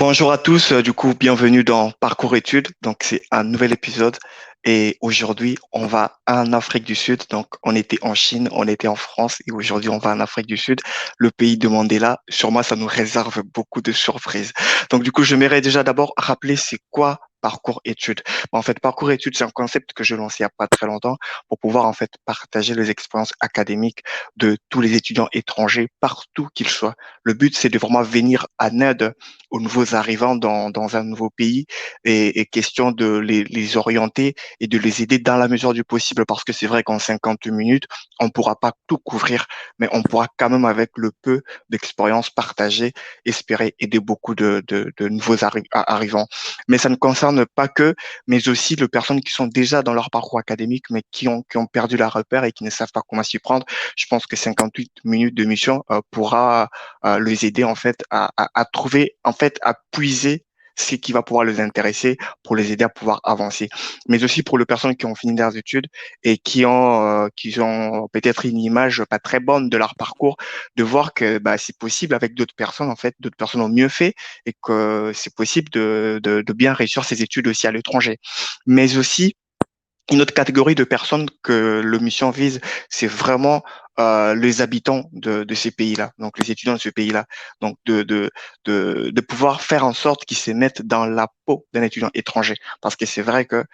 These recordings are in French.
Bonjour à tous, du coup, bienvenue dans Parcours Études. Donc, c'est un nouvel épisode. Et aujourd'hui, on va en Afrique du Sud. Donc, on était en Chine, on était en France et aujourd'hui, on va en Afrique du Sud, le pays de Mandela. Sur moi, ça nous réserve beaucoup de surprises. Donc, du coup, j'aimerais déjà d'abord rappeler c'est quoi Parcours Études. En fait, Parcours Études, c'est un concept que j'ai lancé il n'y a pas très longtemps pour pouvoir en fait partager les expériences académiques de tous les étudiants étrangers partout qu'ils soient. Le but, c'est de vraiment venir en aide aux nouveaux arrivants dans un nouveau pays et question de les orienter et de les aider dans la mesure du possible parce que c'est vrai qu'en 50 minutes, on pourra pas tout couvrir, mais on pourra quand même avec le peu d'expérience partagée, espérer aider beaucoup de nouveaux arrivants. Mais ça ne concerne pas que, mais aussi les personnes qui sont déjà dans leur parcours académique, mais qui ont perdu la repère et qui ne savent pas comment s'y prendre. Je pense que 58 minutes de mission pourra les aider en fait à trouver, en fait, à puiser ce qui va pouvoir les intéresser pour les aider à pouvoir avancer. Mais aussi pour les personnes qui ont fini leurs études et qui ont peut-être une image pas très bonne de leur parcours, de voir que bah, c'est possible avec d'autres personnes, en fait, d'autres personnes ont mieux fait et que c'est possible de bien réussir ses études aussi à l'étranger. Mais aussi, une autre catégorie de personnes que le mission vise, c'est vraiment les habitants de ces pays-là, donc les étudiants de ce pays-là, donc de pouvoir faire en sorte qu'ils se mettent dans la peau d'un étudiant étranger, parce que c'est vrai que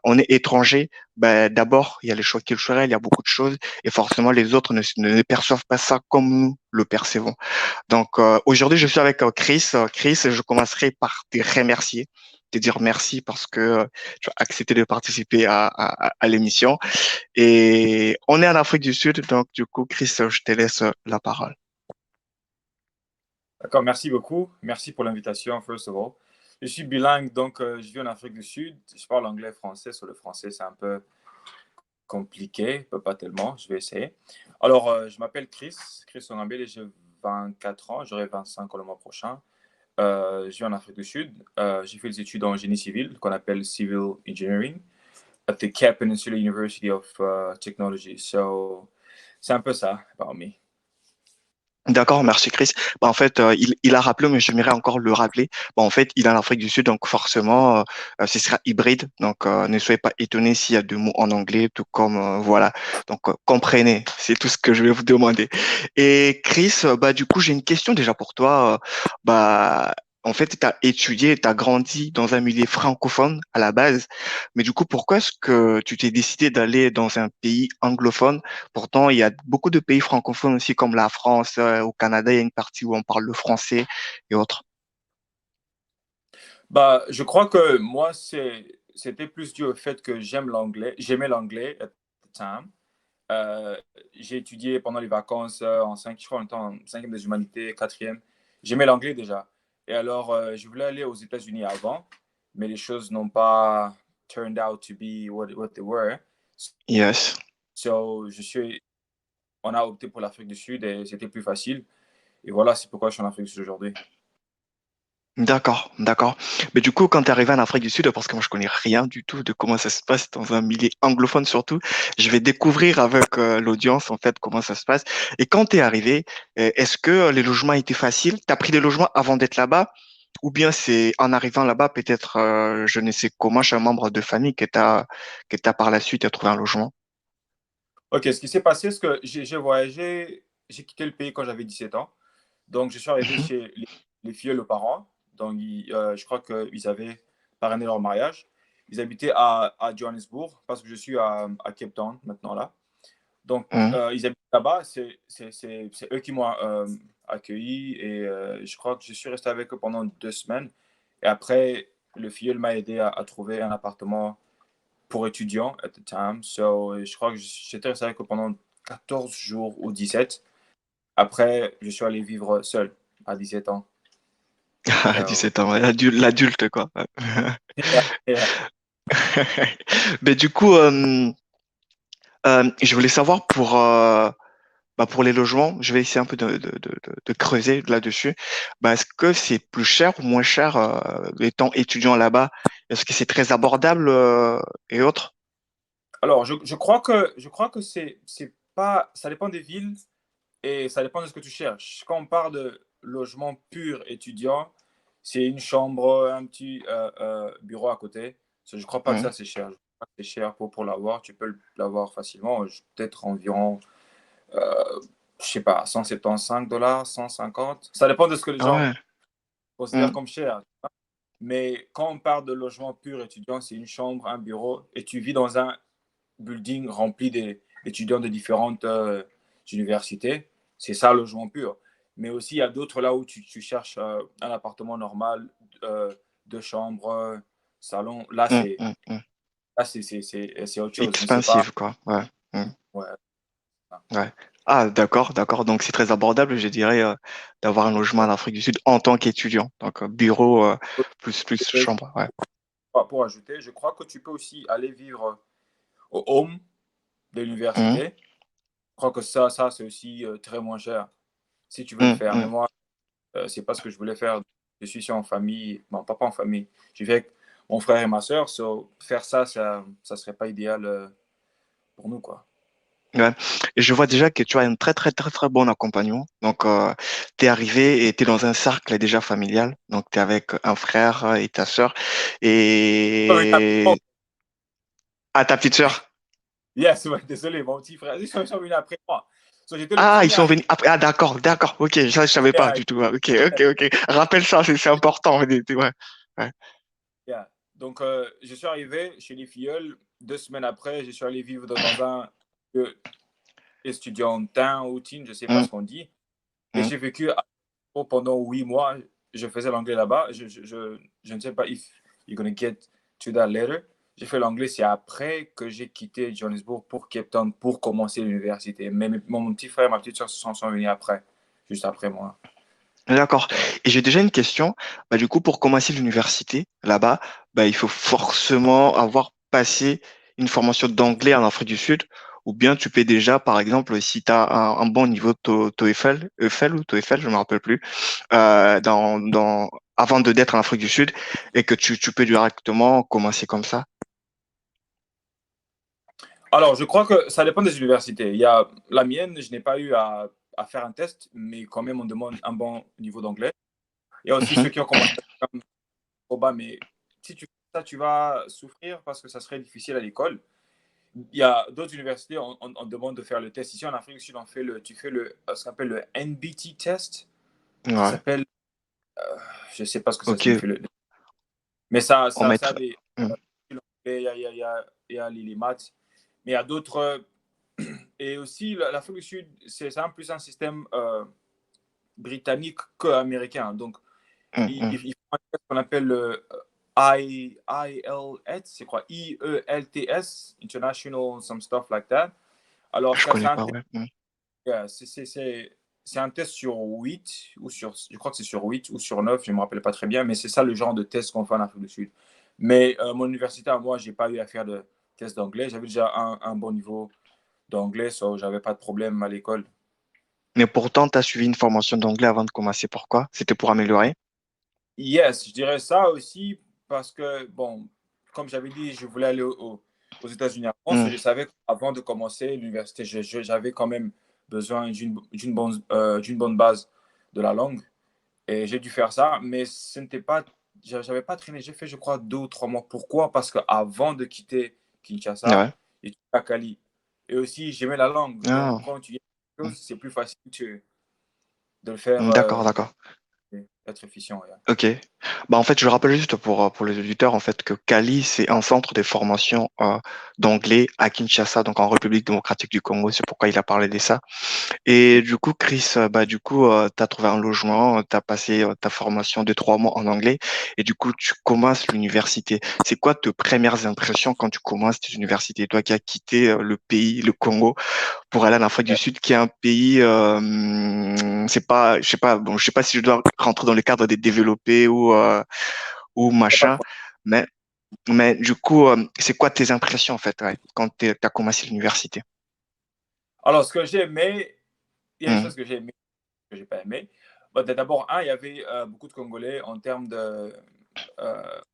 on est étranger, ben, d'abord il y a les choix culturels, il y a beaucoup de choses, et forcément les autres ne perçoivent pas ça comme nous le percevons. Donc aujourd'hui, je suis avec Chris. Chris, je commencerai par te remercier, te dire merci parce que tu as accepté de participer à l'émission. Et on est en Afrique du Sud, donc du coup, Chris, je te laisse la parole. D'accord, merci beaucoup. Merci pour l'invitation, first of all. Je suis bilingue, donc je vis en Afrique du Sud. Je parle anglais et français. Sur le français, c'est un peu compliqué, pas tellement. Je vais essayer. Alors, je m'appelle Chris Ongambele, j'ai 24 ans. J'aurai 25 ans le mois prochain. Je vis en Afrique du Sud. J'ai fait des études en génie civil, qu'on appelle Civil Engineering, at the Cape Peninsula University of Technology. So, c'est un peu ça, parmi. D'accord, merci Chris. Bah, en fait, il a rappelé, mais j'aimerais encore le rappeler. Bah, en fait, il est en Afrique du Sud, donc forcément, ce sera hybride. Donc, ne soyez pas étonnés s'il y a deux mots en anglais, tout comme, voilà. Donc, comprenez, c'est tout ce que je vais vous demander. Et Chris, bah, du coup, j'ai une question déjà pour toi. Bah, en fait, tu as étudié, tu as grandi dans un milieu francophone à la base, mais du coup, pourquoi est-ce que tu t'es décidé d'aller dans un pays anglophone? Pourtant, il y a beaucoup de pays francophones aussi, comme la France, au Canada, il y a une partie où on parle le français et autres. Bah, je crois que moi, c'était plus dû au fait que j'aimais l'anglais at the time. Euh, j'ai étudié pendant les vacances je crois, en temps, en cinquième des humanités, quatrième. J'aimais l'anglais déjà. Et alors, je voulais aller aux États-Unis avant, mais les choses n'ont pas turned out to be what they were. Yes. So, on a opté pour l'Afrique du Sud et c'était plus facile. Et voilà, c'est pourquoi je suis en Afrique du Sud aujourd'hui. D'accord, d'accord. Mais du coup, quand tu es arrivé en Afrique du Sud, parce que moi je connais rien du tout de comment ça se passe dans un milieu anglophone surtout, je vais découvrir avec l'audience en fait comment ça se passe. Et quand tu es arrivé, est-ce que les logements étaient faciles? Tu as pris des logements avant d'être là-bas? Ou bien c'est en arrivant là-bas, peut-être, je ne sais comment, chez un membre de famille que t'as par la suite trouvé un logement? Ok, ce qui s'est passé, c'est que j'ai voyagé, j'ai quitté le pays quand j'avais 17 ans. Donc, je suis arrivé Mhm. chez les filles et le parent. Donc, je crois qu'ils avaient parrainé leur mariage. Ils habitaient à Johannesburg parce que je suis à Cape Town maintenant là. Donc, Mhm. ils habitent là-bas. C'est eux qui m'ont accueilli et je crois que je suis resté avec eux pendant 2 semaines. Et après, le filleul m'a aidé à trouver un appartement pour étudiants at the time. So, je crois que j'étais resté avec eux pendant 14 jours ou 17. Après, je suis allé vivre seul à 17 ans. À So, 17 ans, ouais, l'adulte, quoi. yeah, yeah. Mais du coup, je voulais savoir pour les logements, je vais essayer un peu de creuser là-dessus. Bah, est-ce que c'est plus cher ou moins cher étant étudiant là-bas? Est-ce que c'est très abordable et autres? Alors, je crois que c'est pas, ça dépend des villes et ça dépend de ce que tu cherches. Quand on parle de logement pur étudiant, C'est une chambre, un petit bureau à côté. Je ne crois pas que Mhm. ça, c'est cher. Je crois pas que c'est cher pour l'avoir. Tu peux l'avoir facilement. Peut-être environ, je sais pas, 175 dollars, 150. Ça dépend de ce que les Ah gens ouais. considèrent Mhm. comme cher. Mais quand on parle de logement pur étudiant, c'est une chambre, un bureau, et tu vis dans un building rempli d'étudiants de différentes universités. C'est ça, le logement pur. Mais aussi, il y a d'autres là où tu cherches un appartement normal, deux chambres, salon. Mhm. Mhm. Mhm. C'est autre chose. Mais c'est pas. Expensive, quoi. Ouais. Mhm. Ouais, Ouais. Ah, d'accord, d'accord. Donc, c'est très abordable, je dirais, d'avoir un logement en Afrique du Sud en tant qu'étudiant. Donc, bureau, plus Et chambre. Ouais. pour ajouter, je crois que tu peux aussi aller vivre au home de Mhm. l'université. Je crois que ça c'est aussi très moins cher si tu veux le Mhm. faire. Mais Mhm. moi, c'est pas ce que je voulais faire. Je suis ici en famille, bon, pas en famille. Je vis avec mon frère et ma soeur. Faire ça serait pas idéal pour nous, quoi. Ouais. Et je vois déjà que tu as un très, très, très, très bon accompagnement. Donc, tu es arrivé et tu es dans un cercle déjà familial. Donc, tu es avec un frère et ta sœur. Oh, Et à ta petite sœur. yes, ouais, désolé, mon petit frère. Ils sont venus après moi. J'étais le Ah, ils premier sont arrivé. venus après. Ah, d'accord, d'accord. Ok, ça, je savais pas Yeah, du tout. Ok, ok, ok. Rappelle ça, c'est important. Ouais. Ouais. yeah. Donc, je suis arrivé chez les Filleuls. 2 semaines après, je suis allé vivre dans un euh, étudiantin ou teen, je sais pas Hum, ce qu'on dit. Et hum. j'ai vécu pendant 8 mois. Je faisais l'anglais là-bas. Je ne sais pas if you're gonna get to that later. J'ai fait l'anglais, c'est après que j'ai quitté Johannesburg pour Cape Town pour commencer l'université. Mais mon petit frère et ma petite soeur sont venus après, juste après moi. D'accord. So, Et j'ai déjà une question. Bah, du coup, pour commencer l'université là-bas, bah, il faut forcément avoir passé une formation d'anglais en Afrique du Sud. Ou bien tu peux déjà, par exemple, si tu as un bon niveau de TOEFL, EFL ou TOEFL, je ne me rappelle plus, avant d'être en Afrique du Sud, et que tu peux directement commencer comme ça. alors, je crois que ça dépend des universités. Il y a la mienne, je n'ai pas eu à faire un test, mais quand même, on demande un bon niveau d'anglais. Il y a aussi ceux Mhm. qui ont commencé comme trop bas, mais si tu fais ça, tu vas souffrir parce que ça serait difficile à l'école. Il y a d'autres universités, on demande de faire le test. Ici en Afrique du Sud, tu fais ce qu'on appelle le NBT test. Ça Ouais. s'appelle, je ne sais pas ce que ça Ok. signifie, mais ça, On ça, ça a mettra. des. Mhm. Il y a les maths, mais il y a d'autres. Et aussi, l'Afrique du Sud, c'est un plus un système britannique qu'américain. Donc, Mhm. ils font ce qu'on appelle le IELTS, c'est quoi? IELTS, International, some stuff like that. Alors, Je ça, c'est connais un pas, test, ouais. Mhm. c'est un test sur 8, je crois que c'est sur 8 ou sur 9, je ne me rappelle pas très bien, mais c'est ça le genre de test qu'on fait en Afrique du Sud. Mais mon université, à moi, je n'ai pas eu à faire de test d'anglais. J'avais déjà un bon niveau d'anglais, so j'avais pas de problème à l'école. Mais pourtant, tu as suivi une formation d'anglais avant de commencer. Pourquoi? C'était pour améliorer? Yes, je dirais ça aussi parce que, bon, comme j'avais dit, je voulais aller aux États-Unis à France. Mhm. Je savais qu'avant de commencer l'université, j'avais quand même besoin d'une bonne base de la langue. Et j'ai dû faire ça, mais ce n'était pas, j'avais pas traîné. J'ai fait, je crois, 2 ou 3 mois. Pourquoi? Parce qu'avant de quitter Kinshasa, Ouais. j'étais à Cali. Et aussi, j'aimais la langue. Donc, Ah. quand tu y es, c'est plus facile de le faire, D'accord, d'accord. être efficient. Yeah. Ok. Bah, en fait, je rappelle juste pour les auditeurs, en fait, que Cali, c'est un centre de formation d'anglais à Kinshasa, donc en République démocratique du Congo. C'est pourquoi il a parlé de ça. Et du coup, Chris, bah, du coup, tu as trouvé un logement, tu as passé ta formation de 3 mois en anglais, et du coup, tu commences l'université. C'est quoi tes premières impressions quand tu commences tes universités? Toi qui as quitté le pays, le Congo, pour aller en Afrique du Sud, qui est un pays, c'est pas, je sais pas, bon, je sais pas si je dois rentrer dans le cadre des développés ou Y a pas de machin, problème. mais, mais du coup, c'est quoi tes impressions en fait, ouais, quand tu as commencé l'université? Alors, ce que j'ai aimé, il y a des Mhm. choses que j'ai aimées, que j'ai pas aimées. Bah, d'abord, il y avait beaucoup de Congolais en termes de,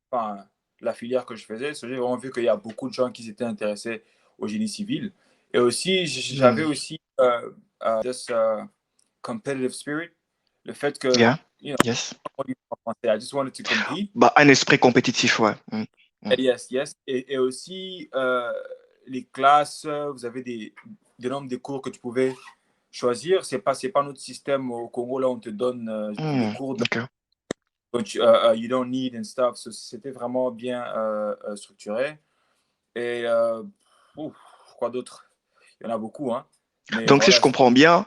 enfin, la filière que je faisais. J'ai vraiment vu qu'il y a beaucoup de gens qui s'étaient intéressés au génie civil. Et aussi, j'avais Mhm. aussi this competitive spirit, le fait que Yeah. you Yes. know, en français, I just wanted to compete. Bah, un esprit compétitif, ouais. Yes, yes. Et aussi, les classes, vous avez des nombres de cours que tu pouvais choisir. C'est pas notre système au Congo, là, on te donne des cours Ok. you don't need and stuff. C'était vraiment bien structuré. Et ouf, quoi d'autre? Il y en a beaucoup, hein. Mais Donc, si je voilà, comprends bien,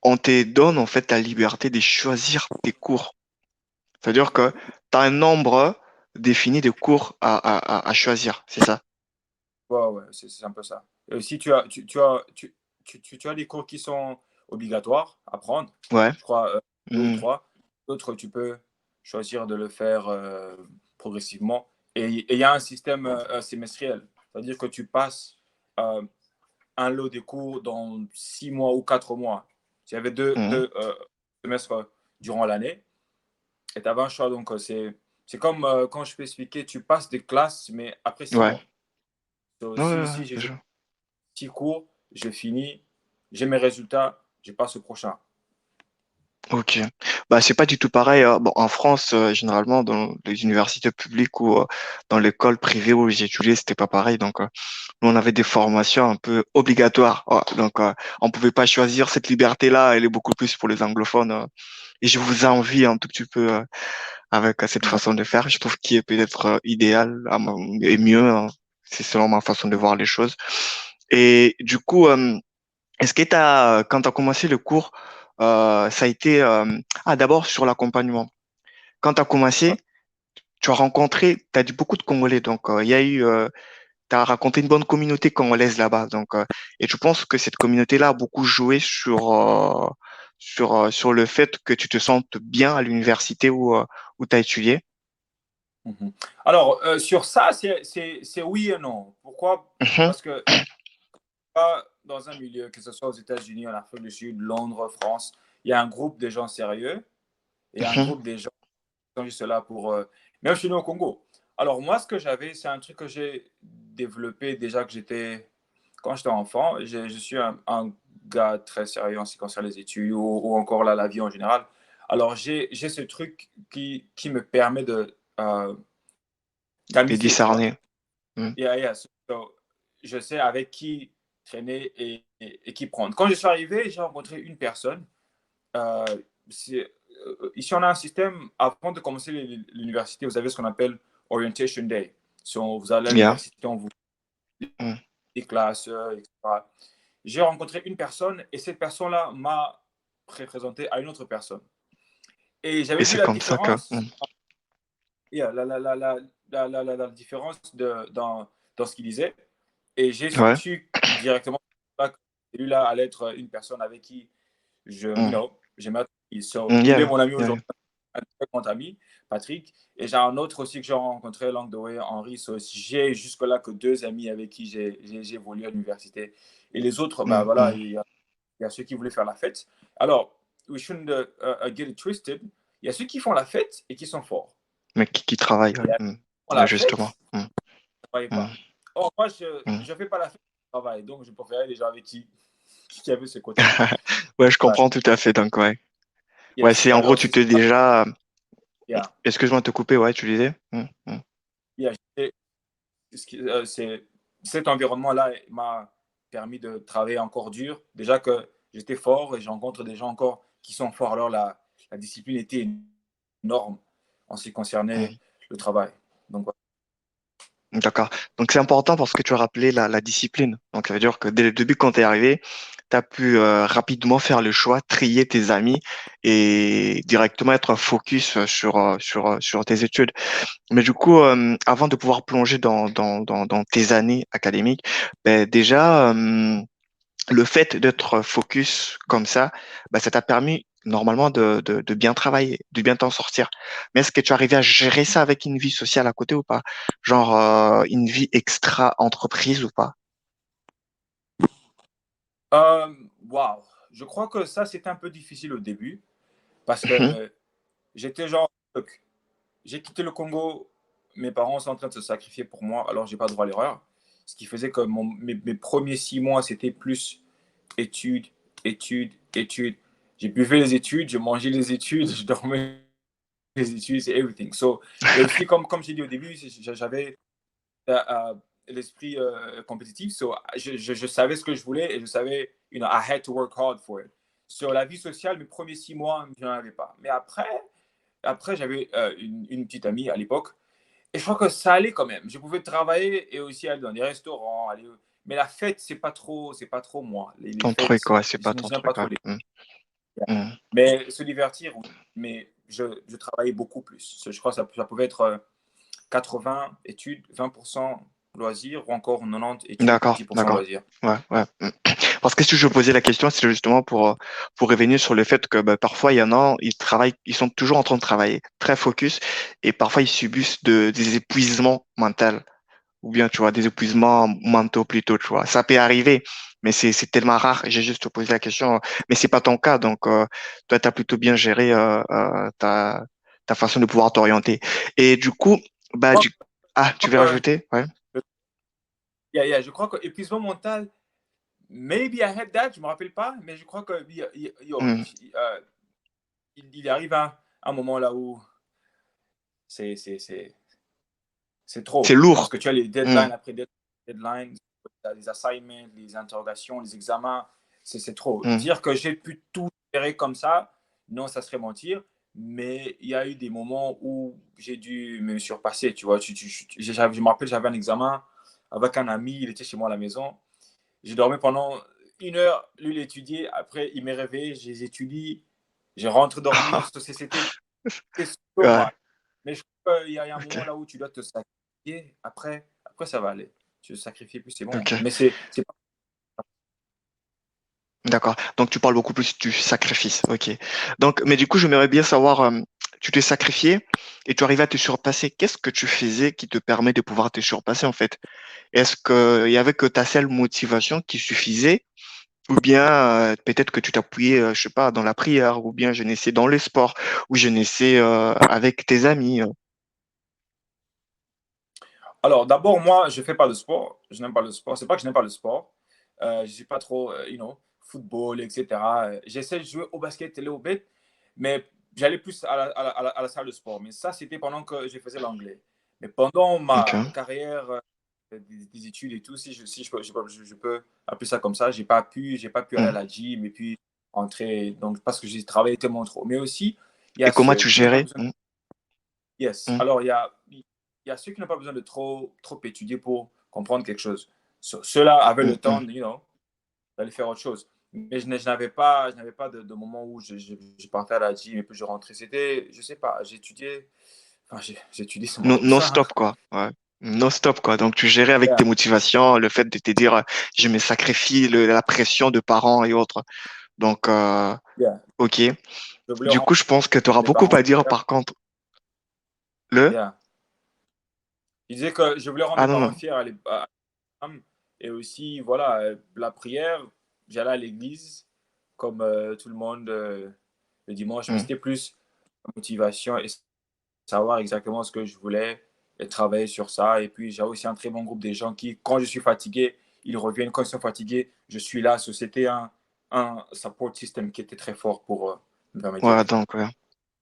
on te donne en fait la liberté de choisir tes cours. C'est-à-dire que tu as un nombre défini de cours à choisir, c'est ça? ouais, ouais, c'est un peu ça. Et aussi, tu as des cours qui sont obligatoires à prendre, Ouais. je crois, deux ou Hmm. trois. D'autres, tu peux choisir de le faire progressivement. Et il y a un système semestriel. C'est-à-dire que tu passes euh, un lot de cours dans 6 mois ou 4 mois. Il y avait Hmm. deux semestres durant l'année et tu avais un choix. Donc, c'est comme quand je peux expliquer, tu passes des classes, mais après six Ouais. mois. Donc, Ouais, ouais, si ouais, j'ai je fait vois. 6 cours, je finis, j'ai mes résultats, je passe au prochain. Ok. Bah, c'est pas du tout pareil, hein. Bon, en France, généralement, dans les universités publiques ou dans l'école privée où j'ai étudié, c'était pas pareil. Donc, nous, on avait des formations un peu obligatoires. Donc, on pouvait pas choisir cette liberté-là. Elle est beaucoup plus pour les anglophones. Et je vous envie un tout petit peu avec cette Ouais. façon de faire. Je trouve qu'il est peut-être idéal et mieux, hein. C'est selon ma façon de voir les choses. Et du coup, est-ce que quand tu as commencé le cours, ça a été d'abord sur l'accompagnement. Quand tu as commencé, tu as rencontré, tu as dit beaucoup de Congolais, donc il y a eu, tu as raconté une bonne communauté congolaise là-bas, donc et je pense que cette communauté-là a beaucoup joué sur le fait que tu te sentes bien à l'université où tu as étudié. Mhm. Alors, sur ça, c'est oui et non. Pourquoi? Mhm, Parce que pas dans un milieu, que ce soit aux États-Unis, en Afrique du Sud, Londres, France, il y a un groupe de gens sérieux et un mhm, groupe de gens qui sont juste là pour... même chez nous au Congo. Alors, moi, ce que j'avais, c'est un truc que j'ai développé déjà que j'étais... Quand j'étais enfant, je suis un gars très sérieux en ce qui concerne les études ou encore la vie en général. Alors, j'ai ce truc qui me permet de et d'amuser, tu vois. discerner. Mhm, Yeah, yeah. So, je sais avec qui traîner et qui prendre. Quand je suis arrivé, j'ai rencontré une personne. Euh, Ici, on a un système, avant de commencer l'université, vous avez ce qu'on appelle Orientation Day. So, vous allez à yeah, l'université, on vous mhm. des classes, etc. J'ai rencontré une personne et cette personne-là m'a présenté à une autre personne. Et Et j'avais vu c'est la comme ça que. différence, yeah, la différence dans ce qu'il disait. Et j'ai Ouais. su directement que celui-là allait être une personne avec qui Mhm. j'aimais. So, Mm, il est yeah, mon ami yeah, aujourd'hui, un très grand ami, Patrick. Et j'ai un autre aussi que j'ai rencontré, Langdoé, Henri. So, j'ai jusque-là que deux amis avec qui j'ai évolué à l'université. Et les autres, bah mm, voilà, mm. il y a ceux qui voulaient faire la fête. Alors, we shouldn't get it twisted. Il y a ceux qui font la fête et qui sont forts. Mais qui travaille, Il ouais. y a ceux qui font Ouais, la justement. fête, ne travaillent Mm, pas. Or, moi, je mm. ne fais pas la fête, je travaille. Donc, je préférais les gens avec qui avaient ce côté. Ouais, je Ouais. comprends tout à fait. Donc, ouais. Ouais, Yes. c'est en gros, Alors, tu c'est te ça. déjà. Yeah. Excuse-moi de te couper, ouais, tu disais. Yeah. C'est, cet environnement-là m'a permis de travailler encore dur. Déjà que j'étais fort et je rencontre des gens encore qui sont forts. Alors, la discipline était énorme en ce qui concernait Mm. le travail. Donc, voilà. D'accord. Donc, c'est important parce que tu as rappelé la discipline. Donc, ça veut dire que dès le début, quand tu es arrivé, tu as pu rapidement faire le choix, trier tes amis et directement être focus sur tes études. Mais du coup, avant de pouvoir plonger dans tes années académiques, ben, déjà, le fait d'être focus comme ça, ben, ça t'a permis normalement de bien travailler, de bien t'en sortir. Mais est-ce que tu arrivé à gérer ça avec une vie sociale à côté ou pas? Genre une vie extra-entreprise ou pas? Waouh. Je crois que ça, c'était un peu difficile au début parce Mhm. que j'étais genre, j'ai quitté le Congo, mes parents sont en train de se sacrifier pour moi, alors j'ai pas droit à l'erreur. Ce qui faisait que mes premiers 6 mois, c'était plus études, études, études. j'ai buvais les études, je mangeais les études, je dormais les études, c'est everything. So, et aussi, comme j'ai dit au début, j'avais uh, l'esprit compétitif. So, je savais ce que je voulais et je savais, I had to work hard for it. Sur la vie sociale, mes premiers 6 mois, je n'en avais pas. Mais après j'avais une petite amie à l'époque. Et je crois que ça allait quand même. Je pouvais travailler et aussi aller dans des restaurants. Mais la fête, c'est pas trop moi. Les Ton fêtes, truc, ouais, c'est pas je ton n'aime pas truc, trop ouais. les Mm, fêtes. mm. Mais se divertir, oui. Mais je travaillais beaucoup plus. Je crois que ça pouvait être 80 études, 20% loisirs ou encore 90 études, D'accord, 10% d'accord. loisirs. Ouais, ouais. Mm. Parce que si je posais la question, c'est justement pour revenir sur le fait que bah, parfois il y en a, ils travaillent, ils sont toujours en train de travailler, très focus, et parfois ils subissent des épuisements mentaux, ou bien tu vois, des épuisements mentaux plutôt, tu vois. Ça peut arriver, mais c'est tellement rare. J'ai juste posé la question, mais c'est pas ton cas, donc toi, tu as plutôt bien géré ta façon de pouvoir t'orienter. Et du coup, bah, Je ah, tu crois veux que, rajouter? Ouais. je crois que épuisement mental, maybe I had that, je ne me rappelle pas, mais je crois que Mm. il arrive un moment là où c'est, c'est, c'est, c'est C'est trop. Parce lourd. que tu as les Mm. deadlines après deadlines, les assignments, les interrogations, les examens, c'est trop. Mm. Dire que j'ai pu tout gérer comme ça, non, ça serait mentir. Mais il y a eu des moments où j'ai dû me surpasser. Tu vois, je me rappelle, j'avais un examen avec un ami, il était chez moi à la maison. J'ai dormi pendant 1 heure, lui, il étudiait. Après, il m'est réveillé, j'ai étudié, j'ai rentré dormir. C'était so Ouais, much. Mais je crois qu'il y a un ok, moment là où tu dois te sacrifier. Après ça va aller. Tu te sacrifies plus, c'est bon. ok. Mais c'est pas... D'accord. Donc tu parles beaucoup plus du sacrifice. Ok. Donc, mais du coup, j'aimerais bien savoir, tu t'es sacrifié et tu arrives à te surpasser. Qu'est-ce que tu faisais qui te permet de pouvoir te surpasser en fait? Est-ce qu'il y avait que ta seule motivation qui suffisait? Ou bien peut-être que tu t'appuyais, je sais pas, dans la prière, ou bien je naissais dans le sport, ou je naissais avec tes amis. Alors, d'abord, moi, je fais pas de sport. Je n'aime pas le sport. C'est pas que je n'aime pas le sport. Je suis pas trop, football, etc. J'essaie de jouer au basket et au bête, mais j'allais plus à la salle de sport. Mais ça, c'était pendant que je faisais l'anglais. Mais pendant ma Ok. carrière des études et tout, si je peux appeler ça comme ça, j'ai pas pu aller à Hmm. la gym et puis entrer. Donc, parce que j'ai travaillé tellement trop. Mais aussi, il y Et a comment ceux tu qui n'ont pas gérais? besoin. Yes. Hmm, Alors, il y a ceux qui n'ont pas besoin de trop étudier pour comprendre quelque chose. Ceux-là avaient hmm, le hmm. temps, d'aller faire autre chose. Mais je n'avais pas de moment où je partais à la gym et puis je rentrais. C'était, je sais pas, j'étudiais. Enfin, j'étudiais seulement comme ça, hein. Non-stop, quoi. Ouais. Non-stop, quoi. Donc, tu gérais avec Yeah, tes motivations, le fait de te dire, je me sacrifie, la pression de parents et autres. Donc, yeah. ok. Je voulais Du rendre coup, je pense que tu auras mes beaucoup parents à dire, fiers. par contre. Le? Yeah. Je disais que je voulais rendre Ah, mes non, parents non. fiers et aussi, voilà, la prière. J'allais à l'église comme tout le monde le dimanche, mais Hmm. c'était plus la motivation et savoir exactement ce que je voulais et travailler sur ça. Et puis, j'ai aussi un très bon groupe de gens qui, quand je suis fatigué, ils reviennent. Quand ils sont fatigués, je suis là. C'était un support system qui était très fort pour me permettre d'y Ouais, aller. donc, ouais.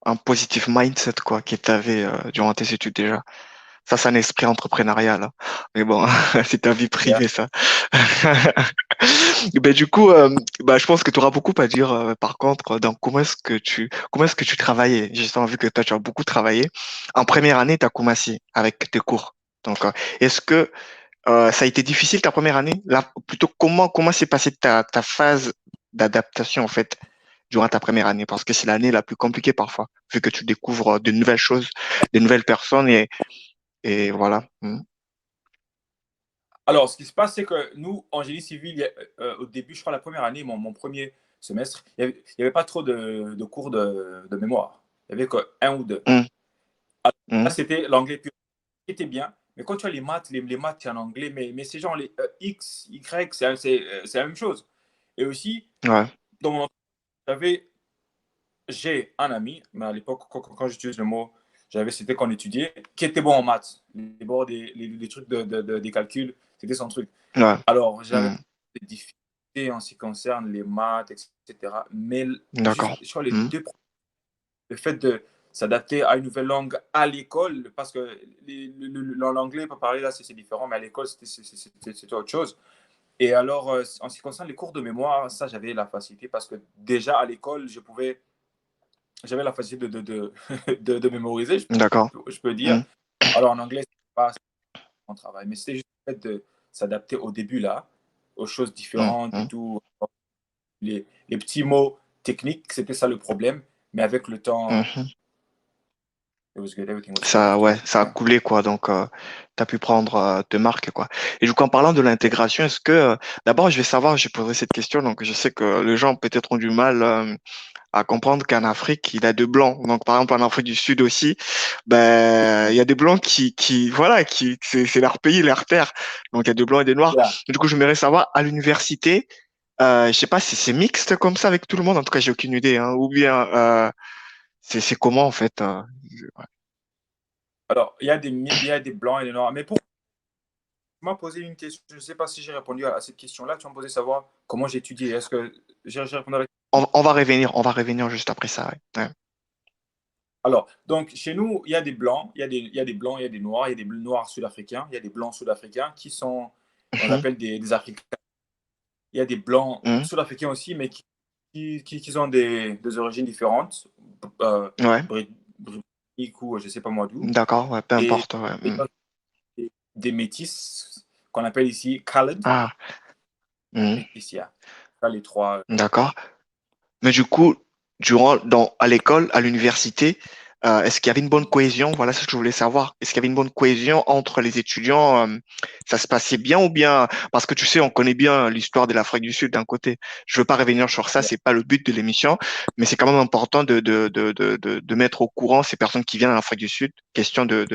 Un positif mindset, quoi, que tu avais durant tes études déjà. Ça, c'est un esprit entrepreneurial, hein. Mais bon, c'est ta vie Yeah. privée, ça. Ben, du coup, bah, je pense que tu auras beaucoup à dire, par contre, dans comment est-ce que tu travaillais, justement, vu que toi, tu as beaucoup travaillé. En première année, tu as commencé avec tes cours. Donc, est-ce que ça a été difficile ta première année? Là, plutôt, comment s'est passée ta phase d'adaptation, en fait, durant ta première année? Parce que c'est l'année la plus compliquée parfois, vu que tu découvres de nouvelles choses, de nouvelles personnes et voilà. Mm. Alors, ce qui se passe, c'est que nous, en génie civil, au début, je crois, la première année, mon premier semestre, il y avait pas trop de cours de mémoire. Il y avait qu'un ou deux. Mm. Là, Mm. c'était l'anglais pur, qui était bien. Mais quand tu as les maths, les maths, c'est en anglais, mais c'est genre les X, Y, c'est la même chose. Et aussi, Ouais. dans mon j'avais, j'ai un ami, mais à l'époque, quand j'utilise le mot, c'était qu'on étudiait, qui était bon en maths. Les bords, des trucs des calculs, c'était son truc. Ouais. Alors, j'avais Mm. des difficultés en ce qui concerne les maths, etc. Mais juste, D'accord. je crois, les Mhm. deux, le fait de s'adapter à une nouvelle langue à l'école, parce que l'anglais, pour parler là, c'est différent, mais à l'école, c'était autre chose. Et alors, en ce qui concerne les cours de mémoire, ça, j'avais la facilité parce que déjà à l'école, j'avais la facilité de mémoriser, D'accord. je peux dire. Mhm. Alors en anglais, c'est pas mon travail, mais c'était juste le fait de s'adapter au début là, aux choses différentes et Mhm. tout. Les petits mots techniques, c'était ça le problème. Mais avec le temps, Mhm. it was good, everything was good Ça, after. ouais, ça a Yeah. coulé, quoi. Donc, tu as pu prendre tes marques, quoi. Et du coup, en parlant de l'intégration, est-ce que, d'abord, je vais savoir, je poserai cette question. Donc, je sais que les gens peut-être ont du mal à comprendre qu'en Afrique, il y a deux blancs. Donc, par exemple, en Afrique du Sud aussi, ben, il y a des blancs voilà, c'est leur pays, leur terre. Donc, il y a des blancs et des noirs. Yeah. Du coup, j'aimerais savoir, à l'université, je sais pas si c'est mixte comme ça avec tout le monde. En tout cas, j'ai aucune idée, hein. Ou bien, c'est comment, en fait, Alors, il y a des blancs et des noirs. Mais pour tu m'as posé une question, je ne sais pas si j'ai répondu à cette question-là. Tu m'as posé savoir comment j'ai étudié. Est-ce que j'ai répondu à la on va revenir juste après ça, ouais. Ouais. Alors, donc, chez nous, il y a des blancs, il y a des blancs, il y a des noirs, il y a des noirs sud-africains, il y a des blancs sud-africains qui sont, on Mhm. appelle des Africains. Il y a des blancs Mhm. sud-africains aussi, mais qui ont des origines différentes, Ouais, britanniques ou je ne sais pas moi d'où. d'accord, ouais, peu Et importe, ouais. il Mhm. y a des métis qu'on appelle ici colored Ah, mhm. métis, yeah. Ça, les trois. D'accord. Mais du coup, à l'école, à l'université, est-ce qu'il y avait une bonne cohésion? Voilà ce que je voulais savoir. Est-ce qu'il y avait une bonne cohésion entre les étudiants? Ça se passait bien ou bien? Parce que tu sais, on connaît bien l'histoire de l'Afrique du Sud d'un côté. Je veux pas revenir sur ça, Yeah. c'est pas le but de l'émission, mais c'est quand même important de mettre au courant ces personnes qui viennent en Afrique du Sud, question de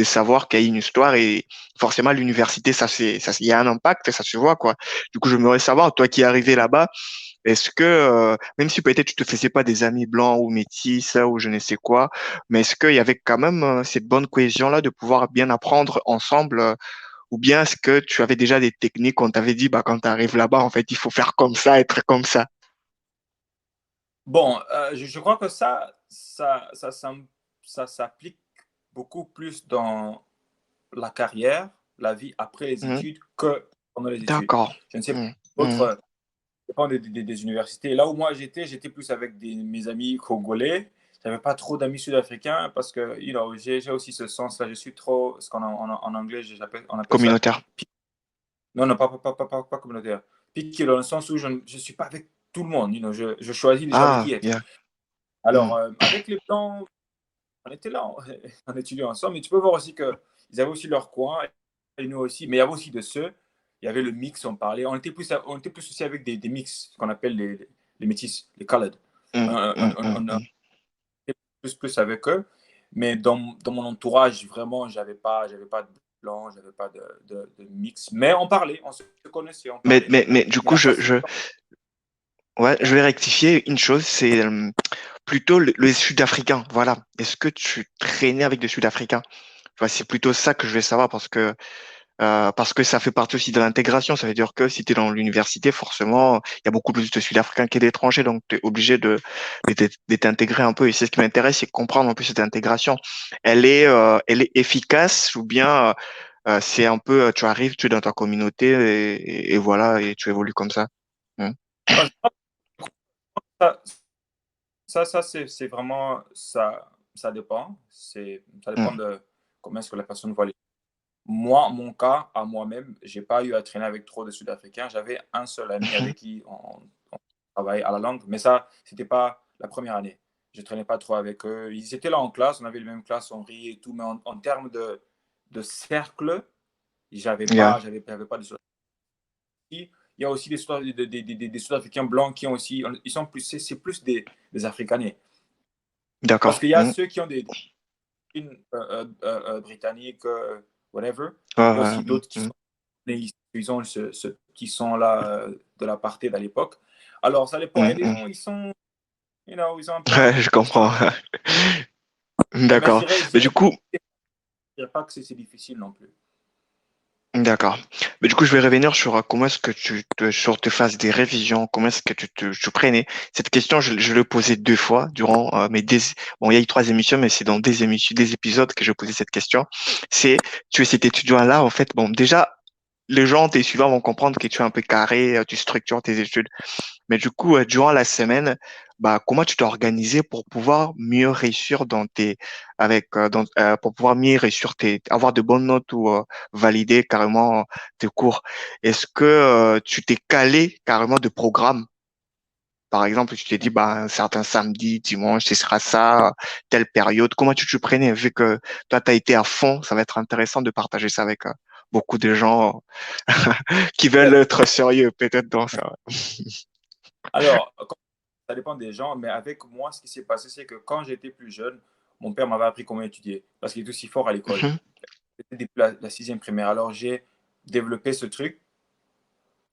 savoir qu'il y a une histoire et forcément à l'université, il y a un impact, ça se voit, quoi. Du coup, je voudrais savoir, toi qui es arrivé là-bas, est-ce que, même si peut-être tu te faisais pas des amis blancs ou métis ou je ne sais quoi, mais est-ce qu'il y avait quand même cette bonne cohésion-là de pouvoir bien apprendre ensemble, ou bien est-ce que tu avais déjà des techniques qu'on t'avait dit, bah, quand tu arrives là-bas, en fait, il faut faire comme ça, être comme ça. Bon, je crois que ça s'applique beaucoup plus dans la carrière, la vie après les Mhm. études que pendant les études. D'accord. Je ne sais pas, Mhm. Mhm. d'autres dépend des universités. Là où moi j'étais plus avec mes amis congolais. J'avais pas trop d'amis sud-africains parce que j'ai aussi ce sens-là. Je suis trop, ce qu'on en anglais, on appelle ça, Communautaire. non, non, pas communautaire. Piqué dans le sens où je ne suis pas avec tout le monde. Je choisis les gens avec Ah, qui être. bien. Alors, Mhm. avec les blancs, on était là, on étudiait ensemble, mais tu peux voir aussi qu'ils avaient aussi leur coin, et nous aussi, mais il y avait aussi de ceux, il y avait le mix, on parlait, on était plus aussi avec des mix, ce qu'on appelle les métis, les colored. Mhm. On Mhm. était plus avec eux, mais dans mon entourage, vraiment, j'avais pas de blanc, j'avais pas de mix, mais on parlait, on se connaissait, on parlait. Mais du Mais coup, la facilité, ouais, je yeah. vais rectifier une chose, c'est plutôt le Sud-Africain. Voilà. Est-ce que tu traînais avec des Sud-Africains? Enfin, c'est plutôt ça que je vais savoir parce que ça fait partie aussi de l'intégration. Ça veut dire que si tu es dans l'université, forcément, il y a beaucoup plus de Sud-Africains que d'étrangers, donc tu es obligé de t'intégrer un peu. Et c'est ce qui m'intéresse, c'est comprendre un peu cette intégration. Elle est efficace ou bien c'est un peu, tu arrives, tu es dans ta communauté et voilà, et tu évolues comme ça. Hmm. Non, je pense que c'est vraiment, ça dépend. Ça dépend Hmm. de comment est-ce que la personne voit les. Moi, mon cas, à moi-même, j'ai pas eu à traîner avec trop de Sud-Africains. J'avais un seul ami Mhm. avec qui on travaillait à la langue, mais ça, c'était pas la première année. Je traînais pas trop avec eux. Ils étaient là en classe, on avait les mêmes classes, on riait et tout, mais en termes de cercle, Yeah. j'avais pas de Sud-Africains. Il y a aussi des Sud-Africains blancs qui ont aussi, ils sont plus, c'est plus des Africanés. Parce D'accord. qu'il y a Hmm. ceux qui ont des britanniques, whatever. Ouais, Il y a ouais, aussi d'autres qui sont nés, ils ont qui sont là de l'apartheid à l'époque. Alors, ça dépend. Il y a des hmm. gens, ils ont un peu Ouais, je comprends. mais D'accord. Mais du coup, je dirais pas que c'est difficile non plus. D'accord. Mais du coup, je vais revenir sur comment est-ce que sur te fasses des révisions, comment est-ce que tu prenais. Cette question, je l'ai posée deux fois durant bon, il y a eu trois émissions, mais c'est dans des émissions, des épisodes que je posais cette question. C'est, tu es cet étudiant-là, en fait, bon, déjà, les gens, tes suivants vont comprendre que tu es un peu carré, tu structures tes études. Mais du coup, durant la semaine, bah, comment tu t'es organisé pour pouvoir mieux réussir pour pouvoir mieux réussir avoir de bonnes notes ou valider carrément tes cours? Est-ce que tu t'es calé carrément de programme? Par exemple, tu t'es dit, bah, un certain samedi, dimanche, ce sera ça, telle période. Comment tu te prenais? Vu que toi, tu as été à fond, ça va être intéressant de partager ça avec beaucoup de gens qui veulent être sérieux, peut-être dans ça. Alors, ça dépend des gens, mais avec moi, ce qui s'est passé, c'est que quand j'étais plus jeune, mon père m'avait appris comment étudier parce qu'il était aussi fort à l'école. Mhm, C'était depuis la sixième primaire. Alors, j'ai développé ce truc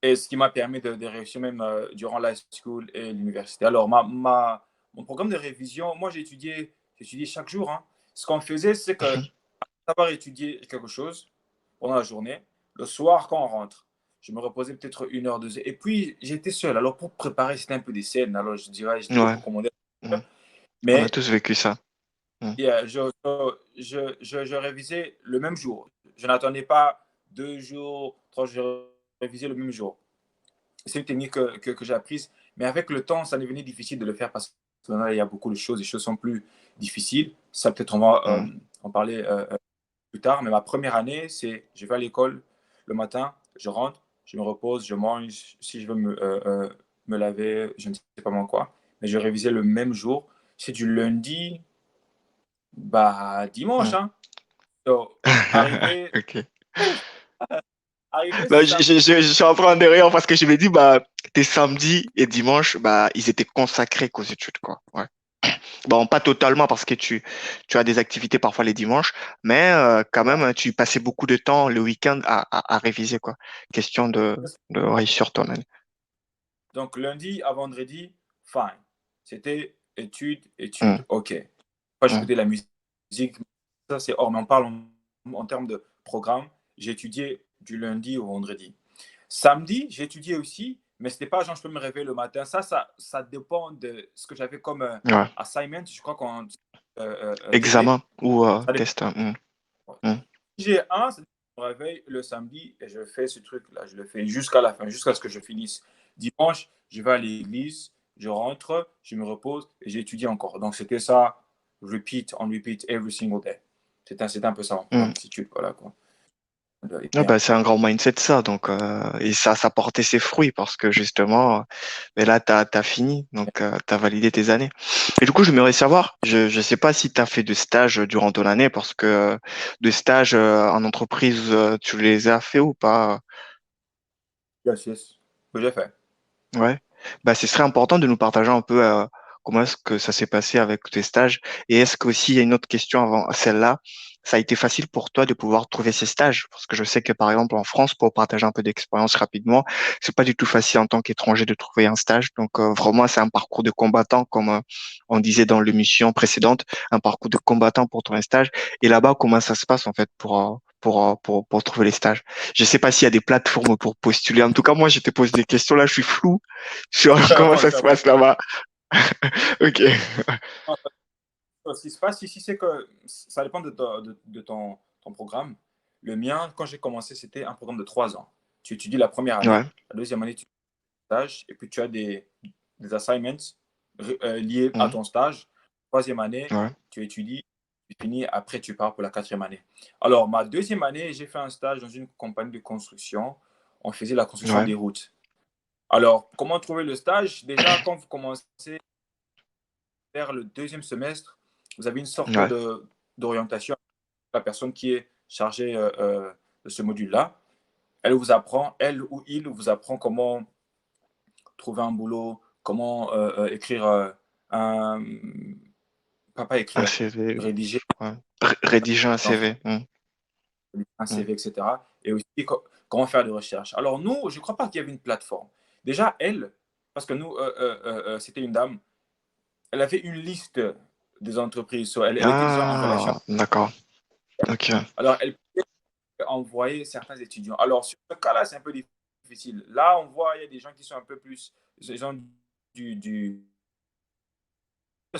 et ce qui m'a permis de réussir même durant l'high school et l'université. Alors, mon programme de révision, moi, j'ai étudié chaque jour, hein. Ce qu'on faisait, c'est que mhm. savoir étudier quelque chose pendant la journée, le soir, quand on rentre, je me reposais peut-être une heure, deux heures. Et puis, j'étais seul. Alors, pour préparer, c'était un peu des scènes. Alors, je dirais, j'étais le Ouais. cocommandeur. Mhm. On a Mais tous vécu ça. Mhm. je révisais le même jour. Je n'attendais pas 2 jours, 3 jours, je révisais le même jour. C'est une technique que j'ai apprise. Mais avec le temps, ça devenait difficile de le faire parce que maintenant, il y a beaucoup de choses. Les choses sont plus difficiles. Ça, peut-être, on va Mhm. en parler plus tard. Mais ma première année, c'est je vais à l'école le matin, je rentre, je me repose, je mange. Si je veux me laver, je ne sais pas moi quoi. Mais je révisais le même jour. C'est du lundi bah, dimanche, Mhm. hein. So, arrivé, Ok. arrivé Bah, samedi, je suis en train de rire parce que je me dis, bah, tes samedis et dimanches, bah, ils étaient consacrés qu'aux études, quoi. Ouais. Bon, pas totalement parce que tu as des activités parfois les dimanches, mais quand même, tu passais beaucoup de temps le week-end à réviser, quoi. Question de réussir ton année. donc lundi à vendredi, fine. C'était études, Mhm. études, ok. Pas Mhm. j'écoutais la musique, ça c'est hors, mais on parle en termes de programme. J'ai étudié du lundi au vendredi. Samedi, j'ai étudié aussi, mais c'était pas genre je peux me réveiller le matin. Ça dépend de ce que j'avais comme Ouais. assignment. Je crois qu'on délai. Examen ou Ça dépend. test. Mhm. J'ai un, c'est que je me réveille le samedi et je fais ce truc-là. Je le fais jusqu'à la fin, jusqu'à ce que je finisse. Dimanche, je vais à l'église, je rentre, je me repose et j'étudie encore. Donc, c'était ça, repeat on repeat every single day. C'était un peu ça mon programme Mhm. d'études. Voilà, quoi. Ah Yeah. bah, c'est un grand mindset ça, donc et ça portait ses fruits parce que justement, mais là t'as fini, donc t'as validé tes années. Et du coup, j'aimerais savoir, je sais pas si t'as fait de stages durant ton année parce que de stages en entreprise, tu les as fait ou pas? Yes, yes. Que j'ai fait. Ouais. Bah, ce serait important de nous partager un peu comment est-ce que ça s'est passé avec tes stages. Et est-ce qu'aussi, il y a une autre question avant celle-là, ça a été facile pour toi de pouvoir trouver ces stages? Parce que je sais que par exemple en France, pour partager un peu d'expérience rapidement, c'est pas du tout facile en tant qu'étranger de trouver un stage. Donc vraiment, c'est un parcours de combattant, comme on disait dans l'émission précédente, un parcours de combattant pour trouver un stage. Et là-bas, comment ça se passe en fait pour trouver les stages? Je sais pas s'il y a des plateformes pour postuler. En tout cas, moi, je te pose des questions là, je suis flou sur Je comment comprends, ça je se comprends. passe là-bas. Ok. Ce qui se passe ici, c'est que ça dépend de ton programme. Le mien, quand j'ai commencé, c'était un programme de 3 ans. Tu étudies la première Ouais, année, la deuxième année, tu stage et puis tu as des assignments liés à mhm, ton stage. Troisième année, ouais, tu étudies, tu finis, après tu pars pour la quatrième année. Alors, ma deuxième année, j'ai fait un stage dans une compagnie de construction. On faisait la construction ouais, des routes. Alors, comment trouver le stage? Déjà, quand vous commencez vers le deuxième semestre, vous avez une sorte ouais. d'orientation. La personne qui est chargée de ce module-là, elle vous apprend, elle ou il vous apprend comment trouver un boulot, comment écrire un, pas Un écrire, CV, rédiger ouais. Rédiger un CV. un Mhm, CV, etc. Et aussi comment faire des recherches. Alors nous, je ne crois pas qu'il y avait une plateforme. Déjà, elle, parce que nous, c'était une dame, elle avait une liste des entreprises. So, elle était déjà en relation. ah, d'accord. Ok. Alors, envoyer certains étudiants. Alors, sur ce cas-là, c'est un peu difficile. Là, on voit, il y a des gens qui sont un peu plus, ils ont du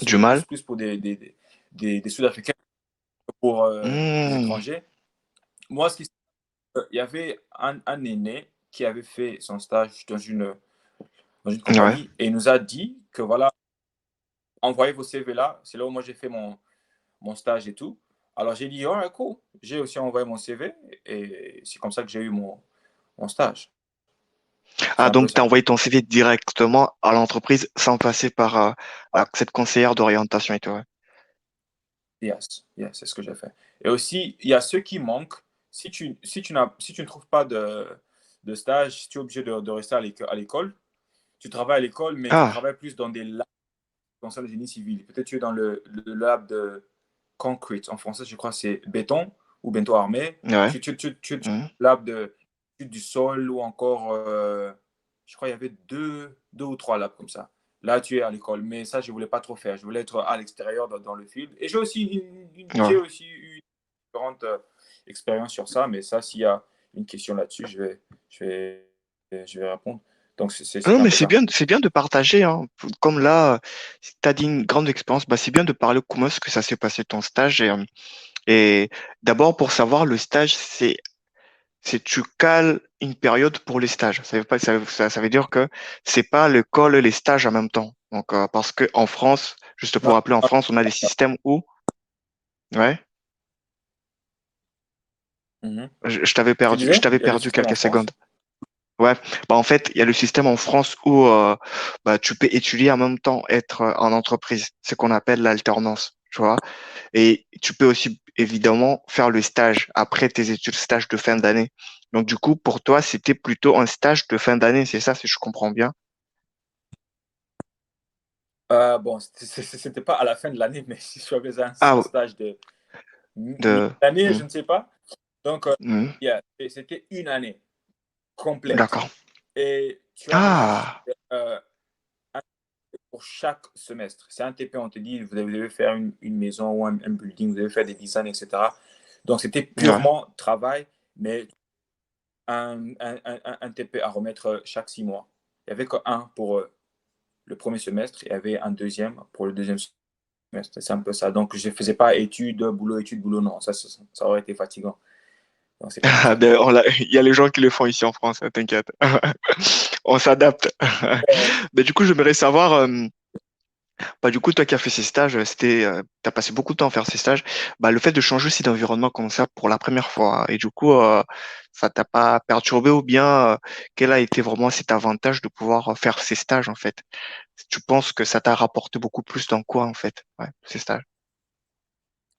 Du c'est mal? plus pour des Sud-Africains que pour des Hmm, étrangers. Moi, il y avait un aîné qui avait fait son stage dans une ouais. compagnie et il nous a dit que voilà, envoyez vos CV là. C'est là où moi j'ai fait mon stage et tout. Alors j'ai dit, oh, cool. J'ai aussi envoyé mon CV et c'est comme ça que j'ai eu mon stage. C'est Ah, un peu donc tu as ça. envoyé ton CV directement à l'entreprise sans passer par Ah, cette conseillère d'orientation et tout, ouais. yes, yes, c'est ce que j'ai fait. Et aussi, il y a ceux qui manquent. Si tu ne trouves pas de stage, si tu es obligé de rester à l'école, tu travailles à l'école, mais tu Ah, travailles plus dans des labs dans le génie civil. Peut-être tu es dans le lab de concrete. En français, je crois que c'est béton ou béton armé. ouais. Tu Hmm. lab de du sol ou encore, je crois qu'il y avait deux ou trois labs comme ça. Là, tu es à l'école, mais ça, je ne voulais pas trop faire. Je voulais être à l'extérieur dans le field. Et Ouais. j'ai aussi eu différentes expériences sur ça, mais ça, s'il y a une question là-dessus, je je vais répondre. Donc, Non, c'est un mais peu ça. c'est bien de partager, hein. Comme là, si tu as dit une grande expérience, bah, c'est bien de parler comment est-ce que ça s'est passé ton stage. Et d'abord, pour savoir, le stage, c'est tu cales une période pour les stages. Ça veut pas, ça veut dire que c'est pas l'école et les stages en même temps. Donc, parce que en France, juste Non, pour rappeler, en non, France, on a des systèmes où, ouais, mhm. Tu je disais, t'avais il y a le perdu système en quelques secondes. France. Ouais, bah en fait, il y a le système en France où bah, tu peux étudier en même temps être en entreprise, ce qu'on appelle l'alternance, tu vois. Et tu peux aussi évidemment faire le stage après tes études, stage de fin d'année. Donc du coup, pour toi, c'était plutôt un stage de fin d'année, c'est ça, si je comprends bien. Bon, c'était pas à la fin de l'année, mais si je faisais un Ah, stage de de, mi-année, je hmm, ne sais pas. Donc, hmm, yeah, et c'était une année complète. d'accord. Et tu as maintenant Ah, un pour chaque semestre. C'est un TP, on te dit, vous devez faire une maison ou un building, vous devez faire des designs, etc. Donc, c'était ouais. purement travail, mais un TP à remettre chaque 6 mois. Il n'y avait qu'un pour le premier semestre, et il y avait un deuxième pour le deuxième semestre. C'est un peu ça. Donc, je ne faisais pas études, boulot, non. Ça aurait été fatigant. Donc, c'est pas comme Ah, ça. ben, il y a les gens qui le font ici en France, hein, t'inquiète. On s'adapte. Ben, du coup, j'aimerais savoir, bah, du coup, toi qui as fait ces stages, t'as passé beaucoup de temps à faire ces stages. Bah, le fait de changer aussi d'environnement comme ça pour la première fois, et du coup, ça t'a pas perturbé ou bien quel a été vraiment cet avantage de pouvoir faire ces stages en fait? Tu penses que ça t'a rapporté beaucoup plus dans quoi en fait, ouais, ces stages?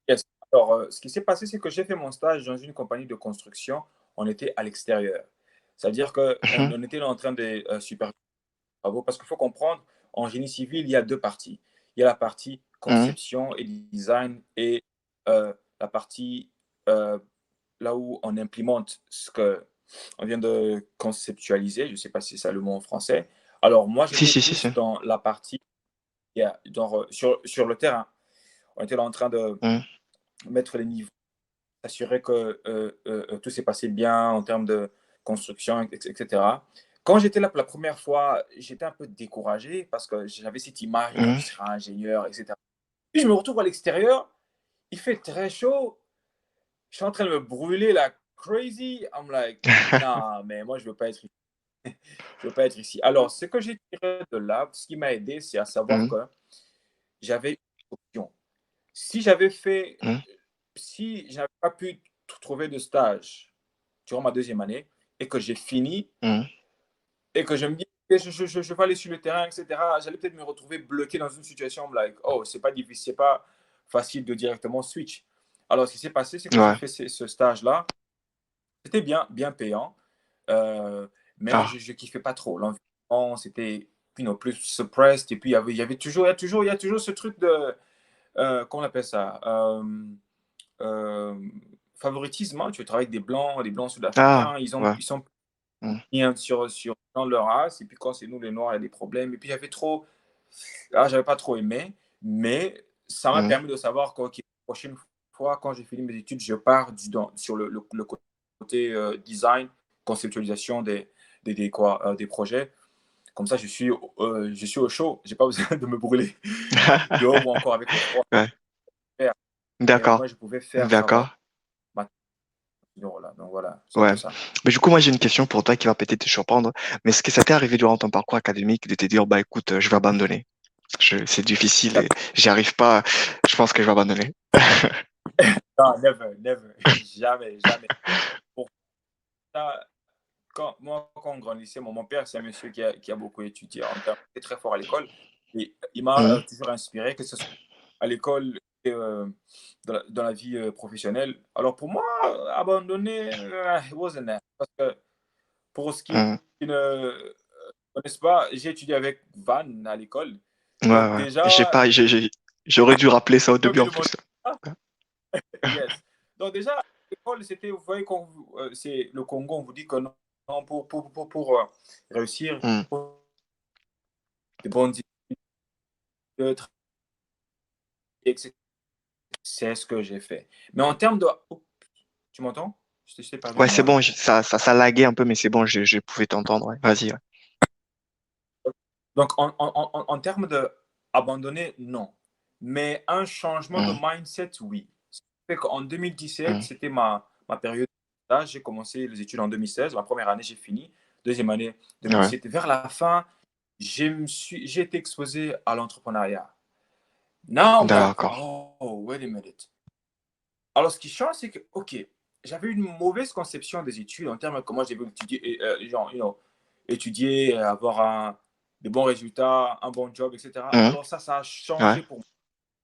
Yes. Alors, ce qui s'est passé, c'est que j'ai fait mon stage dans une compagnie de construction. On était à l'extérieur. C'est-à-dire qu'on Mhm, on était là en train de superviser les travaux. Parce qu'il faut comprendre, en génie civil, il y a deux parties. Il y a la partie mhm, conception et design et la partie euh, là où on implémente ce qu'on vient de conceptualiser. Je ne sais pas si c'est ça le mot en français. Alors, moi, si, j'étais si, si, si. plus dans la partie genre, sur le terrain. On était là en train de Mhm, mettre les niveaux, s'assurer que tout s'est passé bien en termes de construction, etc. Quand j'étais là pour la première fois, j'étais un peu découragé parce que j'avais cette image de mhm. tu seras ingénieur, etc. Puis je me retrouve à l'extérieur, il fait très chaud, je suis en train de me brûler la crazy. I'm like, non, mais moi je veux pas être ici. Je veux pas être ici. Alors, ce que j'ai tiré de là, ce qui m'a aidé, c'est à savoir Mhm, que j'avais une option. Si j'avais fait, mhm, si je n'avais pas pu trouver de stage durant ma deuxième année et que j'ai fini mhm. et que je me dis que je vais aller sur le terrain, etc., j'allais peut-être me retrouver bloqué dans une situation like, oh, c'est pas difficile, c'est pas facile de directement switch. Alors, ce qui s'est passé, c'est que j'ai Ouais. fait ce stage-là. C'était bien, bien payant, euh, mais Ah, je kiffais pas trop. L'environnement, c'était plus suppressed. Et puis, il y a toujours ce truc de, comment on appelle ça? Euh, Favoritisme, hein. Tu travailles avec des blancs ah, sud-africains, ouais. ils sont Mhm, bien dans leur race, et puis quand c'est nous les noirs, il y a des problèmes. Et puis j'avais pas trop aimé, mais ça m'a mhm. permis de savoir que, ok, la prochaine fois, quand j'ai fini mes études, je pars sur le côté côté design, conceptualisation des projets. Comme ça, je suis au chaud. Je n'ai pas besoin de me brûler dehors ou encore avec le froid. Ouais. Mais au D'accord. moins, je pouvais faire D'accord. savoir ma voilà. Donc voilà, c'est un Ouais. peu ça. Mais du coup, moi, j'ai une question pour toi qui va peut-être te surprendre. Mais est-ce que ça t'est arrivé durant ton parcours académique de te dire, bah, écoute, je vais abandonner. C'est difficile et j'y arrive pas. Je pense que je vais abandonner. Non, never, never. Jamais, jamais. Pour ça, quand on grandissait, mon père, c'est un monsieur qui a beaucoup étudié en termes, il était très fort à l'école. Et il m'a Mhm. toujours inspiré, que ce soit à l'école et dans la vie professionnelle. Alors pour moi, abandonner, it wasn't that. Parce que pour ce qui Mhm. ne connaissent pas, j'ai étudié avec Van à l'école. Ouais, Donc ouais. J'ai déjà, pas, j'aurais dû rappeler ça au au début vu en de mon plus. yes. Donc déjà, à l'école, c'était, vous voyez, c'est le Congo, on vous dit que non, pour réussir, Mhm. pour des bonnes études, etc. C'est ce que j'ai fait. Mais en termes de... Oh, tu m'entends? Je t'ai perdu un Ouais, c'est moment là. bon. Ça laguait un peu, mais c'est bon. Je pouvais t'entendre. Ouais. Vas-y. Ouais. Donc en termes de abandonner, non. Mais un changement de Mhm. mindset, oui. Ça fait qu'en 2017, Mhm. c'était ma période d'âge. J'ai commencé les études en 2016. Ma première année, j'ai fini. Deuxième année, Ouais. 2017. Vers la fin, j'ai été exposé à l'entrepreneuriat. Now I'm like, D'accord. oh, wait a minute. Alors, ce qui change, c'est que, OK, j'avais une mauvaise conception des études en termes de comment j'ai voulu étudier, genre, étudier, avoir des bons résultats, un bon job, etc. Mhm. Alors, ça a Ouais. changé pour moi.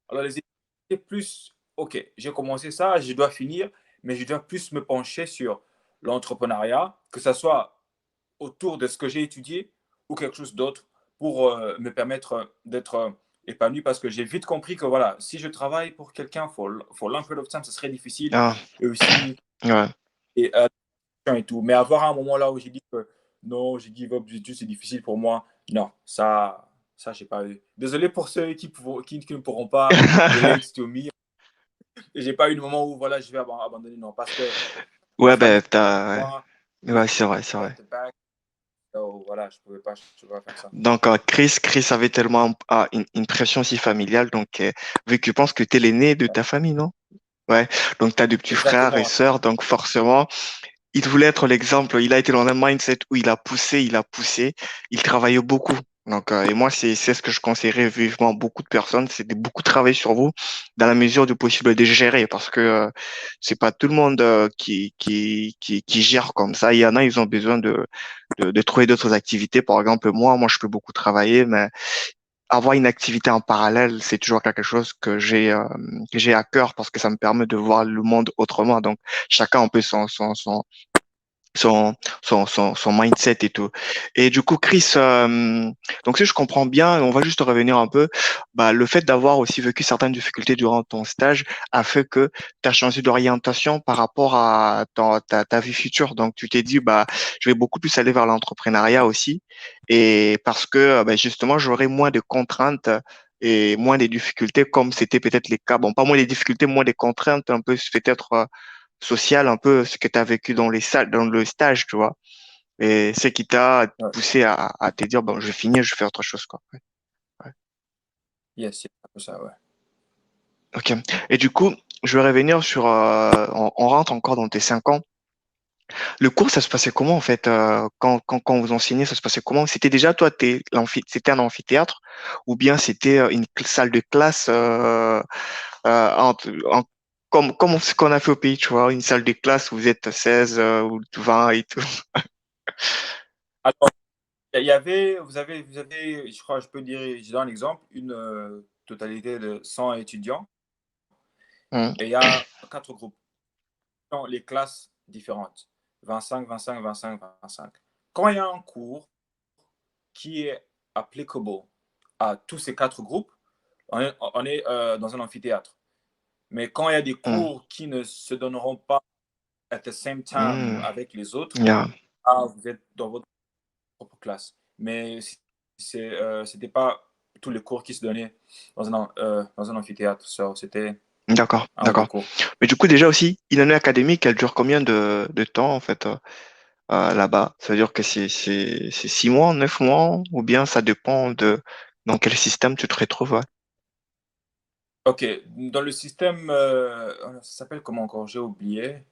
Alors, les études, c'est plus, OK, j'ai commencé ça, je dois finir, mais je dois plus me pencher sur l'entrepreneuriat, que ce soit autour de ce que j'ai étudié ou quelque chose d'autre pour me permettre d'être épanoui parce que j'ai vite compris que voilà, si je travaille pour quelqu'un for long period of time, ce serait difficile Ah. et aussi Ouais. et, et tout. Mais avoir un moment là où j'ai dit que non, j'ai give up du tout, c'est difficile pour moi. Non, ça j'ai pas eu. Désolé pour ceux qui ne pourront pas relate to me. J'ai pas eu le moment où voilà, je vais abandonner. Non, parce que ma Ouais, ben, famille, t'as. moi, Ouais, c'est vrai, c'est vrai. back to back. So, voilà, je pouvais pas faire ça. Donc, Chris avait tellement une pression aussi familiale. Donc, vu que je pense que tu es l'aîné de ta famille, non? Ouais. Donc, tu as deux petits frères et Exactement. sœurs. Donc, forcément, il voulait être l'exemple. Il a été dans un mindset où il a poussé, il travaillait beaucoup. Donc, et moi, c'est ce que je conseillerais vivement à beaucoup de personnes, c'est de beaucoup travailler sur vous dans la mesure du possible de gérer parce que c'est pas tout le monde qui gère comme ça. Il y en a, ils ont besoin de trouver d'autres activités. Par exemple, moi, je peux beaucoup travailler, mais avoir une activité en parallèle, c'est toujours quelque chose que j'ai à cœur parce que ça me permet de voir le monde autrement. Donc, chacun un peu son, son mindset et tout. Et du coup, Chris, donc si je comprends bien, on va juste revenir un peu, bah, le fait d'avoir aussi vécu certaines difficultés durant ton stage a fait que tu as changé d'orientation par rapport à ta vie future. Donc, tu t'es dit, bah, je vais beaucoup plus aller vers l'entrepreneuriat aussi. Et parce que, bah, justement, j'aurai moins de contraintes et moins de difficultés comme c'était peut-être les cas. Bon, pas moins des difficultés, moins des contraintes, un peu peut-être social, un peu ce que tu as vécu dans les salles, dans le stage, tu vois. Et ce qui t'a Ouais. poussé à te dire, bon, je vais finir, je fais autre chose, quoi. Ouais, ouais. Yes, c'est un peu ça, ouais. Ok. Et du coup, je vais revenir sur, on rentre encore dans tes 5 ans. Le cours, ça se passait comment, en fait, quand vous enseignez, ça se passait comment? C'était déjà, toi, c'était un amphithéâtre ou bien c'était une salle de classe en, en- comme ce qu'on a fait au pays, tu vois, une salle de classe où vous êtes 16 ou 20 et tout. Alors, il y avait, vous avez, je crois, je peux dire, je donne un exemple, une totalité de 100 étudiants Hum, et il y a 4 groupes dans les classes différentes, 25, 25, 25, 25. Quand il y a un cours qui est applicable à tous ces 4 groupes, on est dans un amphithéâtre. Mais quand il y a des hum, cours qui ne se donneront pas at the same time hum. avec les autres, Yeah. vous êtes dans votre propre classe. Mais c'était pas tous les cours qui se donnaient dans un amphithéâtre. So, c'était D'accord, un ou deux d'accord. cours. Mais du coup, déjà aussi, une année académique, elle dure combien de temps, en fait, là-bas? Ça veut dire que c'est 6 mois, 9 mois, ou bien ça dépend de dans quel système tu te retrouves, ouais. Ok, dans le système, ça s'appelle comment encore? J'ai oublié.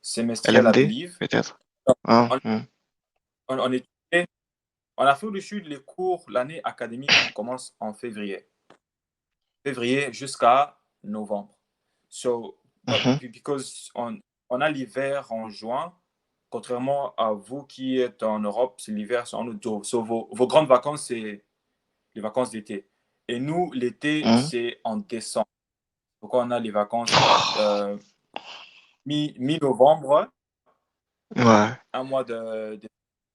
Semestriel, I LMD, believe. peut-être? Ah, En, hmm. en étudiait- en Afrique du Sud, les cours, l'année académique commence en février. Février jusqu'à novembre. So, Mhm, because on a l'hiver en juin, contrairement à vous qui êtes en Europe, c'est l'hiver, c'est en août. So, vos grandes vacances, c'est les vacances d'été. Et nous, l'été, hmm. c'est en décembre. Donc, on a les vacances mi-novembre, Ouais, un mois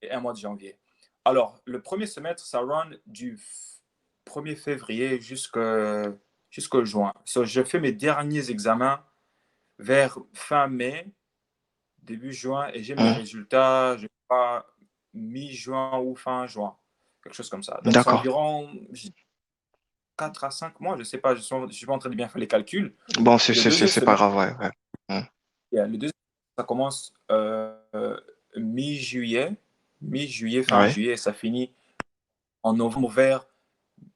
et un mois de janvier. Alors, le premier semestre, ça run du 1er février jusqu'au juin. So, je fais mes derniers examens vers fin mai, début juin, et j'ai mes hmm. résultats, je crois, mi-juin ou fin juin. Quelque chose comme ça. Donc, c'est D'accord. environ 4 à 5 mois, je ne sais pas, je ne suis pas en train de bien faire les calculs. Bon, Et le deuxième c'est pas semestre, grave, ouais, ouais. Hmm. le deuxième, ça commence mi-juillet, mi-juillet, fin Ouais, juillet, et ça finit en novembre, vers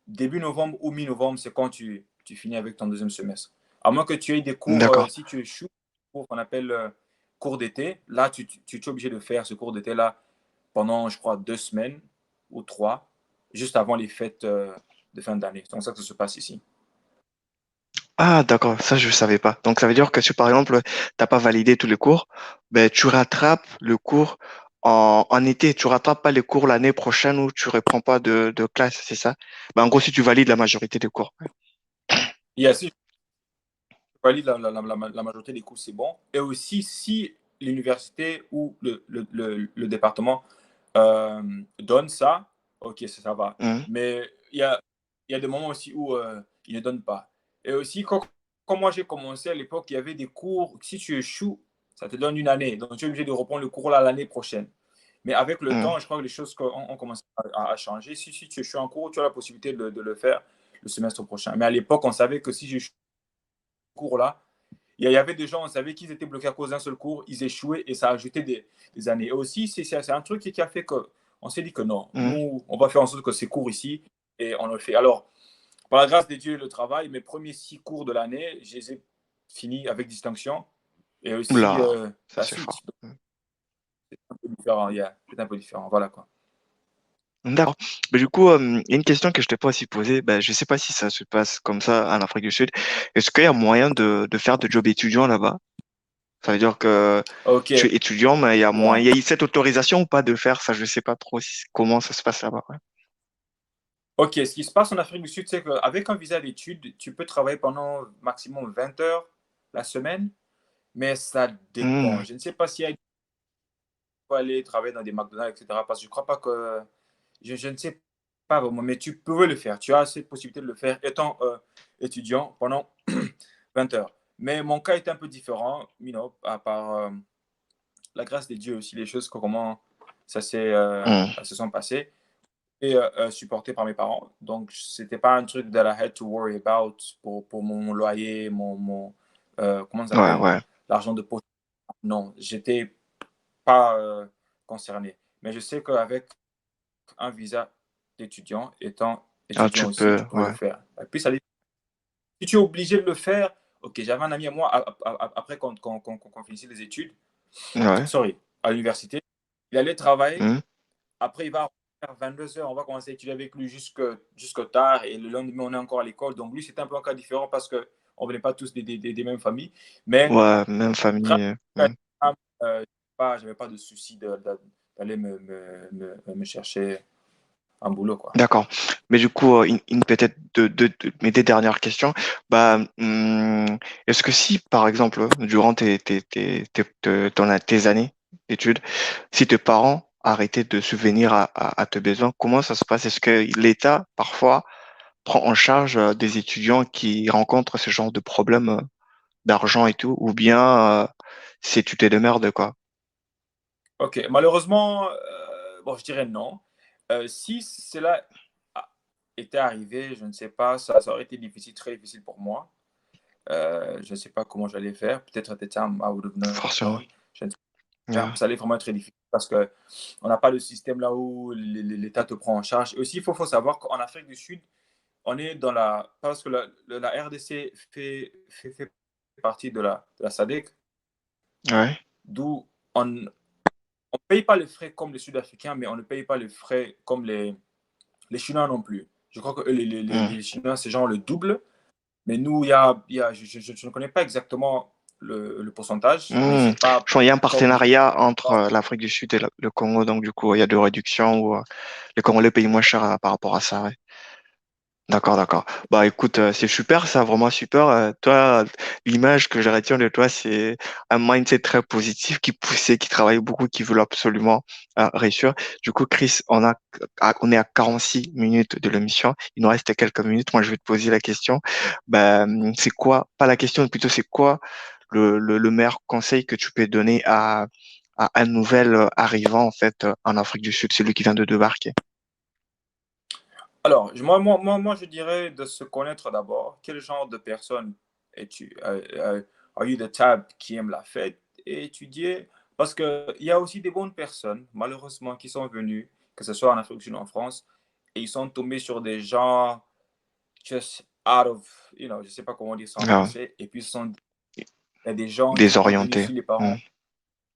début novembre ou mi-novembre, c'est quand tu finis avec ton deuxième semestre. À moins que tu aies des cours, d'accord. si tu échoues, cours qu'on appelle cours d'été, là, tu es obligé de faire ce cours d'été-là pendant, je crois, 2 semaines ou 3, juste avant les fêtes de fin d'année. C'est comme ça que ça se passe ici. Ah, d'accord, ça je savais pas. Donc ça veut dire que si par exemple t'as pas validé tous les cours, ben tu rattrapes le cours en été, tu rattrapes pas les cours l'année prochaine ou tu reprends pas de classe, c'est ça? Ben en gros si tu valides la majorité des cours. Ouais. Et si je valide la majorité des cours, c'est bon. Et aussi, si l'université ou le département donne ça, ok, ça va. Mhm, Mais il y a des moments aussi où ils ne donnent pas. Et aussi, quand moi j'ai commencé à l'époque, il y avait des cours, si tu échoues, ça te donne une année. Donc tu es obligé de reprendre le cours là l'année prochaine. Mais avec le mhm, temps, je crois que les choses ont commencé à changer. Si tu échoues en cours, tu as la possibilité de le faire le semestre prochain. Mais à l'époque, on savait que si j'échouais cours là, il y avait des gens, on savait qu'ils étaient bloqués à cause d'un seul cours, ils échouaient et ça ajoutait des années. Et aussi, c'est un truc qui a fait qu'on s'est dit que non, mhm. nous, on va faire en sorte que ces cours ici, et on le fait. Alors, par la grâce de Dieu et le travail, mes premiers 6 cours de l'année, je les ai finis avec distinction. Et aussi, Oula, ça la c'est suite, fort. Mhm. c'est un peu différent. C'est un peu différent. Voilà quoi. D'accord. Mais du coup, il y a une question que je t'ai pas aussi posée. Ben, je sais pas si ça se passe comme ça en Afrique du Sud. Est-ce qu'il y a moyen de faire de job étudiant là-bas? Ça veut dire que Ok, tu es étudiant, mais il y a moins, yeah. il y a cette autorisation ou pas de faire ça, je sais pas trop comment ça se passe là-bas. Ouais. Ok, ce qui se passe en Afrique du Sud, c'est qu'avec un visa d'études, tu peux travailler pendant maximum 20 heures la semaine, mais ça dépend. Hmm, Je ne sais pas s'il y a aller travailler dans des McDonald's, etc. Parce que je crois pas que. Je ne sais pas vraiment, mais tu peux le faire. Tu as cette possibilité de le faire étant étudiant pendant 20 heures. Mais mon cas est un peu différent, à part la grâce de Dieu aussi, les choses, comment hmm. elles se sont passées et supporté par mes parents. Donc, c'était pas un truc that I had to worry about pour mon loyer, comment ça Ouais, s'appelle, ouais. l'argent de poche. Non, j'étais pas concerné. Mais je sais qu'avec un visa d'étudiant, étant Ah, étudiant tu aussi, peux, tu peux le ouais. faire. Et puis, si tu es obligé de le faire, ok, j'avais un ami à moi, après qu'on finissait les études, Ouais. sorry, à l'université, il allait travailler, Hmm. après il va faire 22 heures, on va commencer à étudier avec lui jusque tard, et le lendemain, on est encore à l'école. Donc, lui, c'était un peu un cas différent parce qu'on ne venait pas tous des mêmes familles. Mais, Ouais, même famille. Hmm. j'avais pas de souci d'aller me chercher un boulot, quoi. D'accord. Mais du coup, peut-être mes deux dernières questions. Bah, est-ce que si, par exemple, durant tes années d'études, si tes parents arrêtaient de subvenir à tes besoins, comment ça se passe? Est-ce que l'État, parfois, prend en charge des étudiants qui rencontrent ce genre de problèmes d'argent et tout, ou bien c'est tu t'es de merde, quoi? Ok, malheureusement, bon, je dirais non. Si cela était arrivé, je ne sais pas, ça aurait été difficile, très difficile pour moi. Je ne sais pas comment j'allais faire. Peut-être at the time, I would have Forcément. known. Je ne sais pas. Ouais. Ça allait vraiment être très difficile parce qu'on n'a pas le système là où l'État te prend en charge. Et aussi, faut savoir qu'en Afrique du Sud, on est dans la. Parce que la RDC fait partie de la SADC, Ouais. d'où on ne paye pas les frais comme les Sud-Africains, mais on ne paye pas les frais comme les Chinois non plus. Je crois que eux, Hmm. les Chinois, c'est genre le double. Mais nous, je ne connais pas exactement le pourcentage, mais Hmm. c'est pas Je crois qu'il y a un comme les partenariat entre l'Afrique du Sud et le Congo, donc du coup, il y a de réductions où le Congolais paye moins cher par rapport à ça. Ouais. D'accord, d'accord. Bah écoute, c'est super, ça, vraiment super. Toi, l'image que je retiens de toi, c'est un mindset très positif, qui poussait, qui travaille beaucoup, qui veut absolument réussir. Du coup, Chris, on est à 46 minutes de l'émission. Il nous reste quelques minutes. Moi, je vais te poser la question. Ben, c'est quoi, pas la question, plutôt c'est quoi le meilleur conseil que tu peux donner à un nouvel arrivant, en fait, en Afrique du Sud, celui qui vient de débarquer? Alors, moi, je dirais de se connaître d'abord. Quel genre de personne es-tu? Are you the type qui aime la fête et étudier? Parce qu'il y a aussi des bonnes personnes, malheureusement, qui sont venues, que ce soit en Afrique du Sud ou en France, et ils sont tombés sur des gens just out of, je sais pas comment dire ça en Ah, français, et puis il y a des gens qui ont venu désorienté. ici, les Hmm. parents,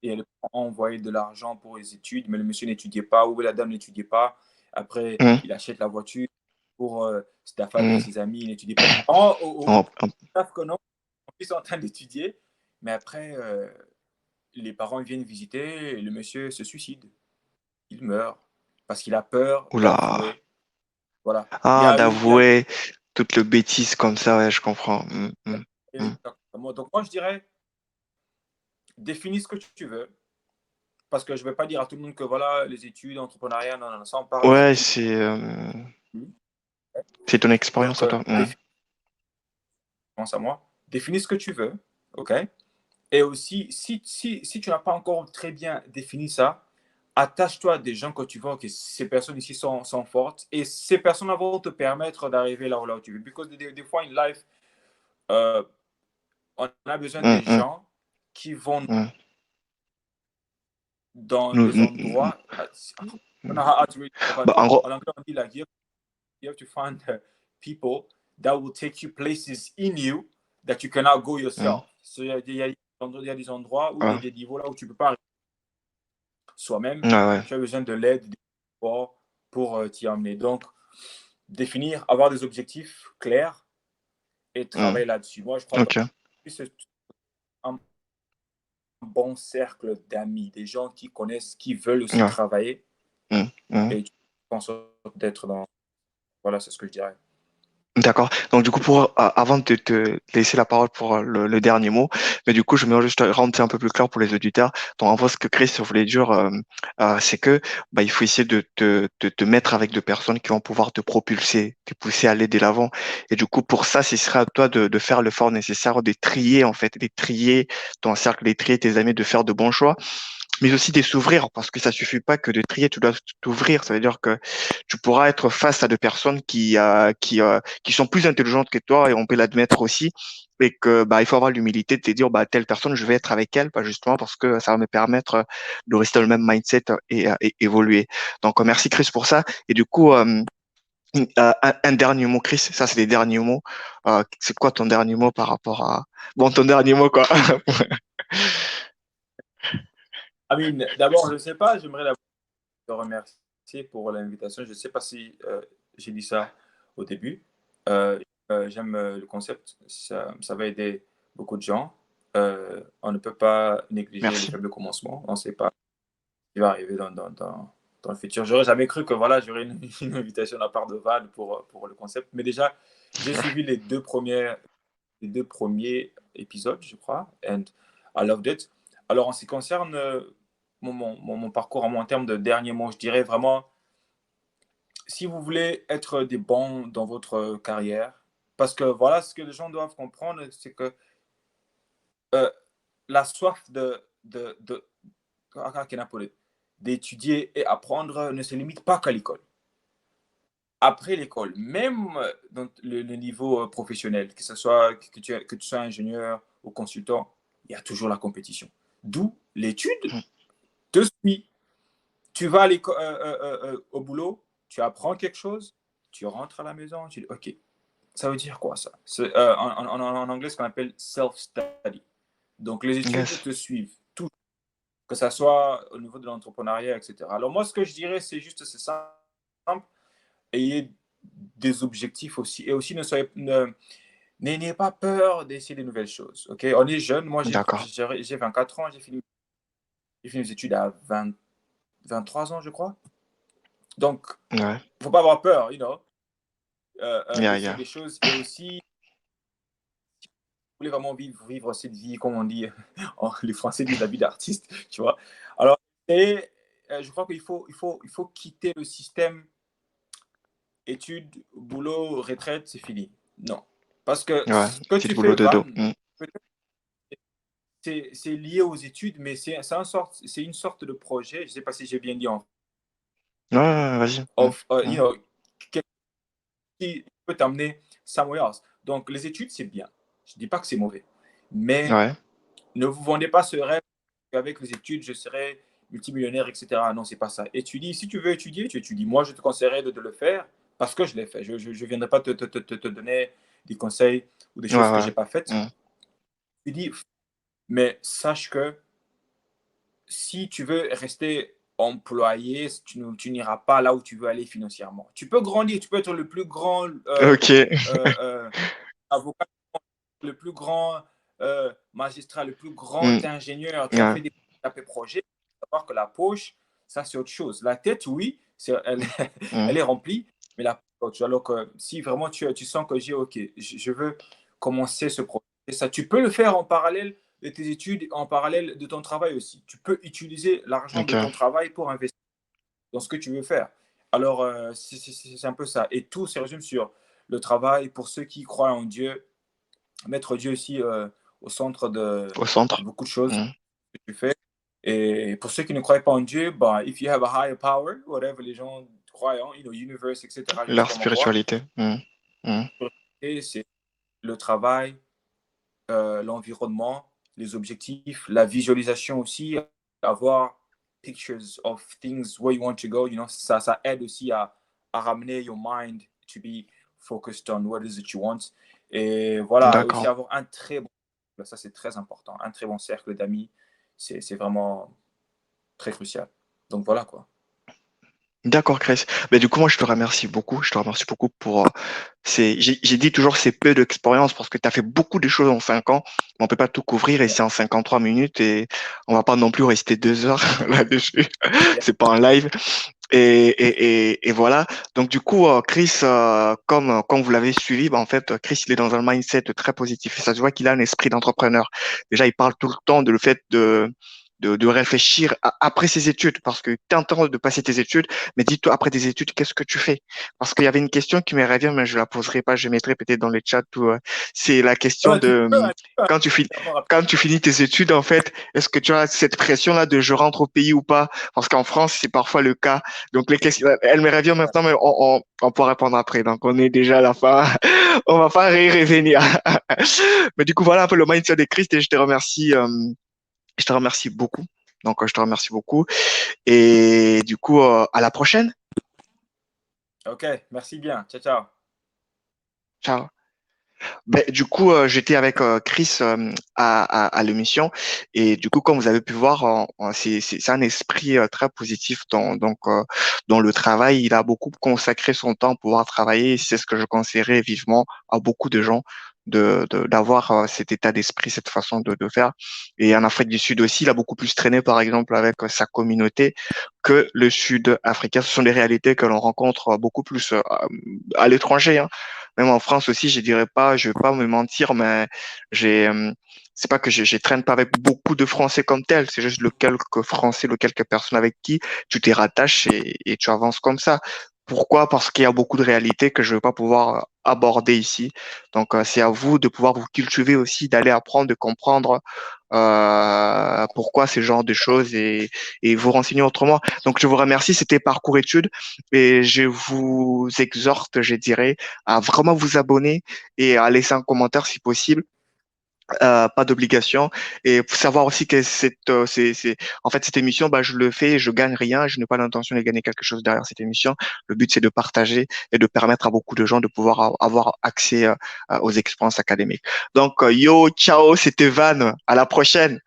et les parents ont envoyé de l'argent pour les études, mais le monsieur n'étudiait pas, ou la dame n'étudiait pas. Après, Hmm. il achète la voiture pour la femme et Hmm. ses amis, il n'étudie pas. Les parents En- en- savent que non, ils sont en train d'étudier, mais après, les parents viennent visiter, et le monsieur se suicide. Il meurt parce qu'il a peur Oula. d'avouer. Voilà. Ah, d'avouer toute le bêtise comme ça, ouais, je comprends. Hmm. Exactement. Donc, moi, je dirais, définis ce que tu veux. Parce que je ne vais pas dire à tout le monde que voilà, les études, entrepreneuriat, non, non, non, ça on parle des Ouais, études. c'est ton expérience Donc, à toi. Hmm. pense à moi, définis ce que tu veux, ok? Et aussi, si tu n'as pas encore très bien défini ça, attache-toi à des gens que tu vois que ces personnes ici sont fortes et ces personnes vont te permettre d'arriver là où tu veux. Parce que des fois, in life, euh, on a besoin Hmm, des hmm, gens qui vont hmm. dans Nous- des nous- nous- endroits. On a how to read, but Bah, en gros, en anglais, on dit like, you have to find people that will take you places in you that you cannot go hmm, yourself. So, il y a des endroits où ouais, des niveaux là où tu ne peux pas arriver soi-même. ouais, ouais, Tu as besoin de l'aide, des supports pour t'y emmener. Donc, définir, avoir des objectifs clairs et hmm. travailler là-dessus. Moi, je crois que Ok. c'est un bon cercle d'amis, des gens qui connaissent, qui veulent aussi Ouais. travailler Hmm, hmm. et tu penses d'être dans. Voilà, c'est ce que je dirais. D'accord. Donc du coup, avant de te laisser la parole pour le dernier mot, mais du coup, je vais juste rendre ça un peu plus clair pour les auditeurs. Donc en gros, ce que Chris voulait dire, c'est que bah, il faut essayer de te mettre avec deux personnes qui vont pouvoir te propulser, te pousser à aller de l'avant. Et du coup, pour ça, ce sera à toi de faire l'effort nécessaire, de trier en fait, de trier ton cercle, de trier tes amis, de faire de bons choix, mais aussi de s'ouvrir, parce que ça suffit pas que de trier, tu dois t'ouvrir. Ça veut dire que tu pourras être face à des personnes qui sont plus intelligentes que toi, et on peut l'admettre aussi, et que bah il faut avoir l'humilité de te dire bah telle personne je vais être avec elle, pas justement parce que ça va me permettre de rester dans le même mindset et évoluer. Donc merci Chris pour ça. Et du coup un dernier mot, Chris, ça c'est les derniers mots. C'est quoi ton dernier mot par rapport à bon ton dernier mot quoi? Amine, d'abord, je ne sais pas, j'aimerais d'abord te remercier pour l'invitation. Je ne sais pas si j'ai dit ça au début. Euh, J'aime le concept, ça va aider beaucoup de gens. On ne peut pas négliger les Merci. faibles commencements. On ne sait pas ce qui va arriver dans le futur. J'aurais jamais cru que voilà, j'aurais une invitation de la part de Val pour le concept. Mais déjà, j'ai suivi les deux premiers épisodes, je crois, and I loved it. Alors, en ce qui concerne mon parcours en termes de dernier mot, je dirais vraiment, si vous voulez être des bons dans votre carrière, parce que voilà, ce que les gens doivent comprendre, c'est que euh, la soif d'étudier et apprendre ne se limite pas qu'à l'école. après l'école, même dans le niveau professionnel, que ce soit que tu sois ingénieur ou consultant, il y a toujours la compétition. D'où l'étude Mm. te suit. Tu vas au boulot, tu apprends quelque chose, tu rentres à la maison, tu dis OK, ça veut dire quoi ça? En anglais, ce qu'on appelle self-study. Donc les études Yes. te suivent, tout, que ce soit au niveau de l'entrepreneuriat, etc. Alors moi, ce que je dirais, c'est simple, ayez des objectifs aussi. Et aussi, n'ayez pas peur d'essayer de nouvelles choses. OK? On est jeune. Moi, D'accord. j'ai 24 ans. J'ai fini mes études à 23 ans, je crois. Donc, Ouais. il ne faut pas avoir peur, Yeah, d'essayer yeah. des choses. Et aussi, si vous voulez vraiment vivre cette vie, comme on dit, les Français disent la vie d'artiste, tu vois. Alors, je crois qu'il faut quitter le système études, boulot, retraite, c'est fini. Non. Parce que Ouais. ce que Petit tu boulot fais, de dos. Van, Mm. peut-être c'est lié aux études, mais c'est une sorte de projet. Je ne sais pas si j'ai bien dit Ouais, ouais, vas-y. Mm. of, Mm. qui peut t'amener somewhere else. Donc, les études, c'est bien. Je ne dis pas que c'est mauvais. Mais Ouais. ne vous vendez pas ce rêve qu'avec les études, je serai multimillionnaire, etc. Non, c'est pas ça. Étudie. Si tu veux étudier, tu étudies. Moi, je te conseillerais de le faire parce que je l'ai fait. Je ne viendrai pas te donner des conseils ou des Ouais, choses que je ouais. n'ai pas faites. Mm. Tu dis, mais sache que si tu veux rester employé, tu n'iras pas là où tu veux aller financièrement. Tu peux grandir, tu peux être le plus grand Ok. euh, avocat, le plus grand magistrat, le plus grand Mm. ingénieur. Tu as Ouais. fait des projets. Il faut savoir que la poche, ça c'est autre chose. La tête, oui, Mm. elle est remplie, mais la poche, alors que si vraiment tu sens que OK, je veux commencer ce projet, ça, tu peux le faire en parallèle de tes études, en parallèle de ton travail aussi. Tu peux utiliser l'argent de Ok. ton travail pour investir dans ce que tu veux faire. Alors, c'est un peu ça. Et tout se résume sur le travail pour ceux qui croient en Dieu, mettre Dieu aussi au centre Au centre. de beaucoup de choses Mm. que tu fais. Et pour ceux qui ne croient pas en Dieu, bah, if you have a higher power, whatever les gens croient en, universe, etc., je ne sais Leur pas moi quoi, spiritualité. Mm. Mm. et c'est le travail, l'environnement, les objectifs, la visualisation aussi, avoir pictures of things where you want to go, ça aide aussi à ramener your mind to be focused on what is it you want. Et voilà, et aussi D'accord. avoir un très bon, ça c'est très important, un très bon cercle d'amis, c'est vraiment très crucial. Donc voilà quoi. D'accord, Chris. Ben, du coup, moi, je te remercie beaucoup. Je te remercie beaucoup pour j'ai dit toujours c'est peu d'expérience parce que tu as fait beaucoup de choses en 5 ans. On peut pas tout couvrir et Yeah. c'est en 53 minutes et on va pas non plus rester 2 heures là-dessus. Yeah. C'est pas en live. Et voilà. Donc, du coup, Chris, comme vous l'avez suivi, ben, en fait, Chris, il est dans un mindset très positif et ça se voit qu'il a un esprit d'entrepreneur. Déjà, il parle tout le temps de le fait de réfléchir après ses études parce que tu es en train de passer tes études, mais dis-toi après tes études, qu'est-ce que tu fais? Parce qu'il y avait une question qui me revient, mais je la poserai pas, je mettrai peut-être dans le chat. C'est la question Ouais, de tu peux quand tu finis. d'abord rapide. Quand tu finis tes études, en fait, est-ce que tu as cette pression-là de je rentre au pays ou pas? Parce qu'en France, c'est parfois le cas. Donc, les questions, elle me revient maintenant, mais on pourra répondre après. Donc, on est déjà à la fin. On va pas revenir. Mais du coup, voilà un peu le mindset de Christ et je te remercie beaucoup. Donc, je te remercie beaucoup. Et du coup, à la prochaine. Ok, merci bien. Ciao, ciao. Ciao. Ben, du coup, j'étais avec Chris à l'émission et du coup, comme vous avez pu voir, c'est un esprit très positif dans le travail. Il a beaucoup consacré son temps pour pouvoir travailler et c'est ce que je conseillerais vivement à beaucoup de gens d'avoir cet état d'esprit, cette façon de faire. Et en Afrique du Sud aussi, il a beaucoup plus traîné, par exemple, avec sa communauté que le Sud africain. Ce sont des réalités que l'on rencontre beaucoup plus à l'étranger, hein. Même en France aussi, je dirais pas, je vais pas me mentir, mais j'ai, c'est pas que je traîne pas avec beaucoup de Français comme tel, c'est juste le quelques Français, le quelques personnes avec qui tu t'y rattaches et tu avances comme ça. Pourquoi? Parce qu'il y a beaucoup de réalités que je vais pas pouvoir aborder ici. Donc, c'est à vous de pouvoir vous cultiver aussi, d'aller apprendre, de comprendre pourquoi ces genres de choses et vous renseigner autrement. Donc, je vous remercie. C'était Parcours Études et je vous exhorte, je dirais, à vraiment vous abonner et à laisser un commentaire si possible. Pas d'obligation. Et pour savoir aussi que en fait, cette émission, bah, je le fais, je gagne rien, je n'ai pas l'intention de gagner quelque chose derrière cette émission. Le but, c'est de partager et de permettre à beaucoup de gens de pouvoir avoir accès aux expériences académiques. Donc, yo, ciao, c'était Van. À la prochaine.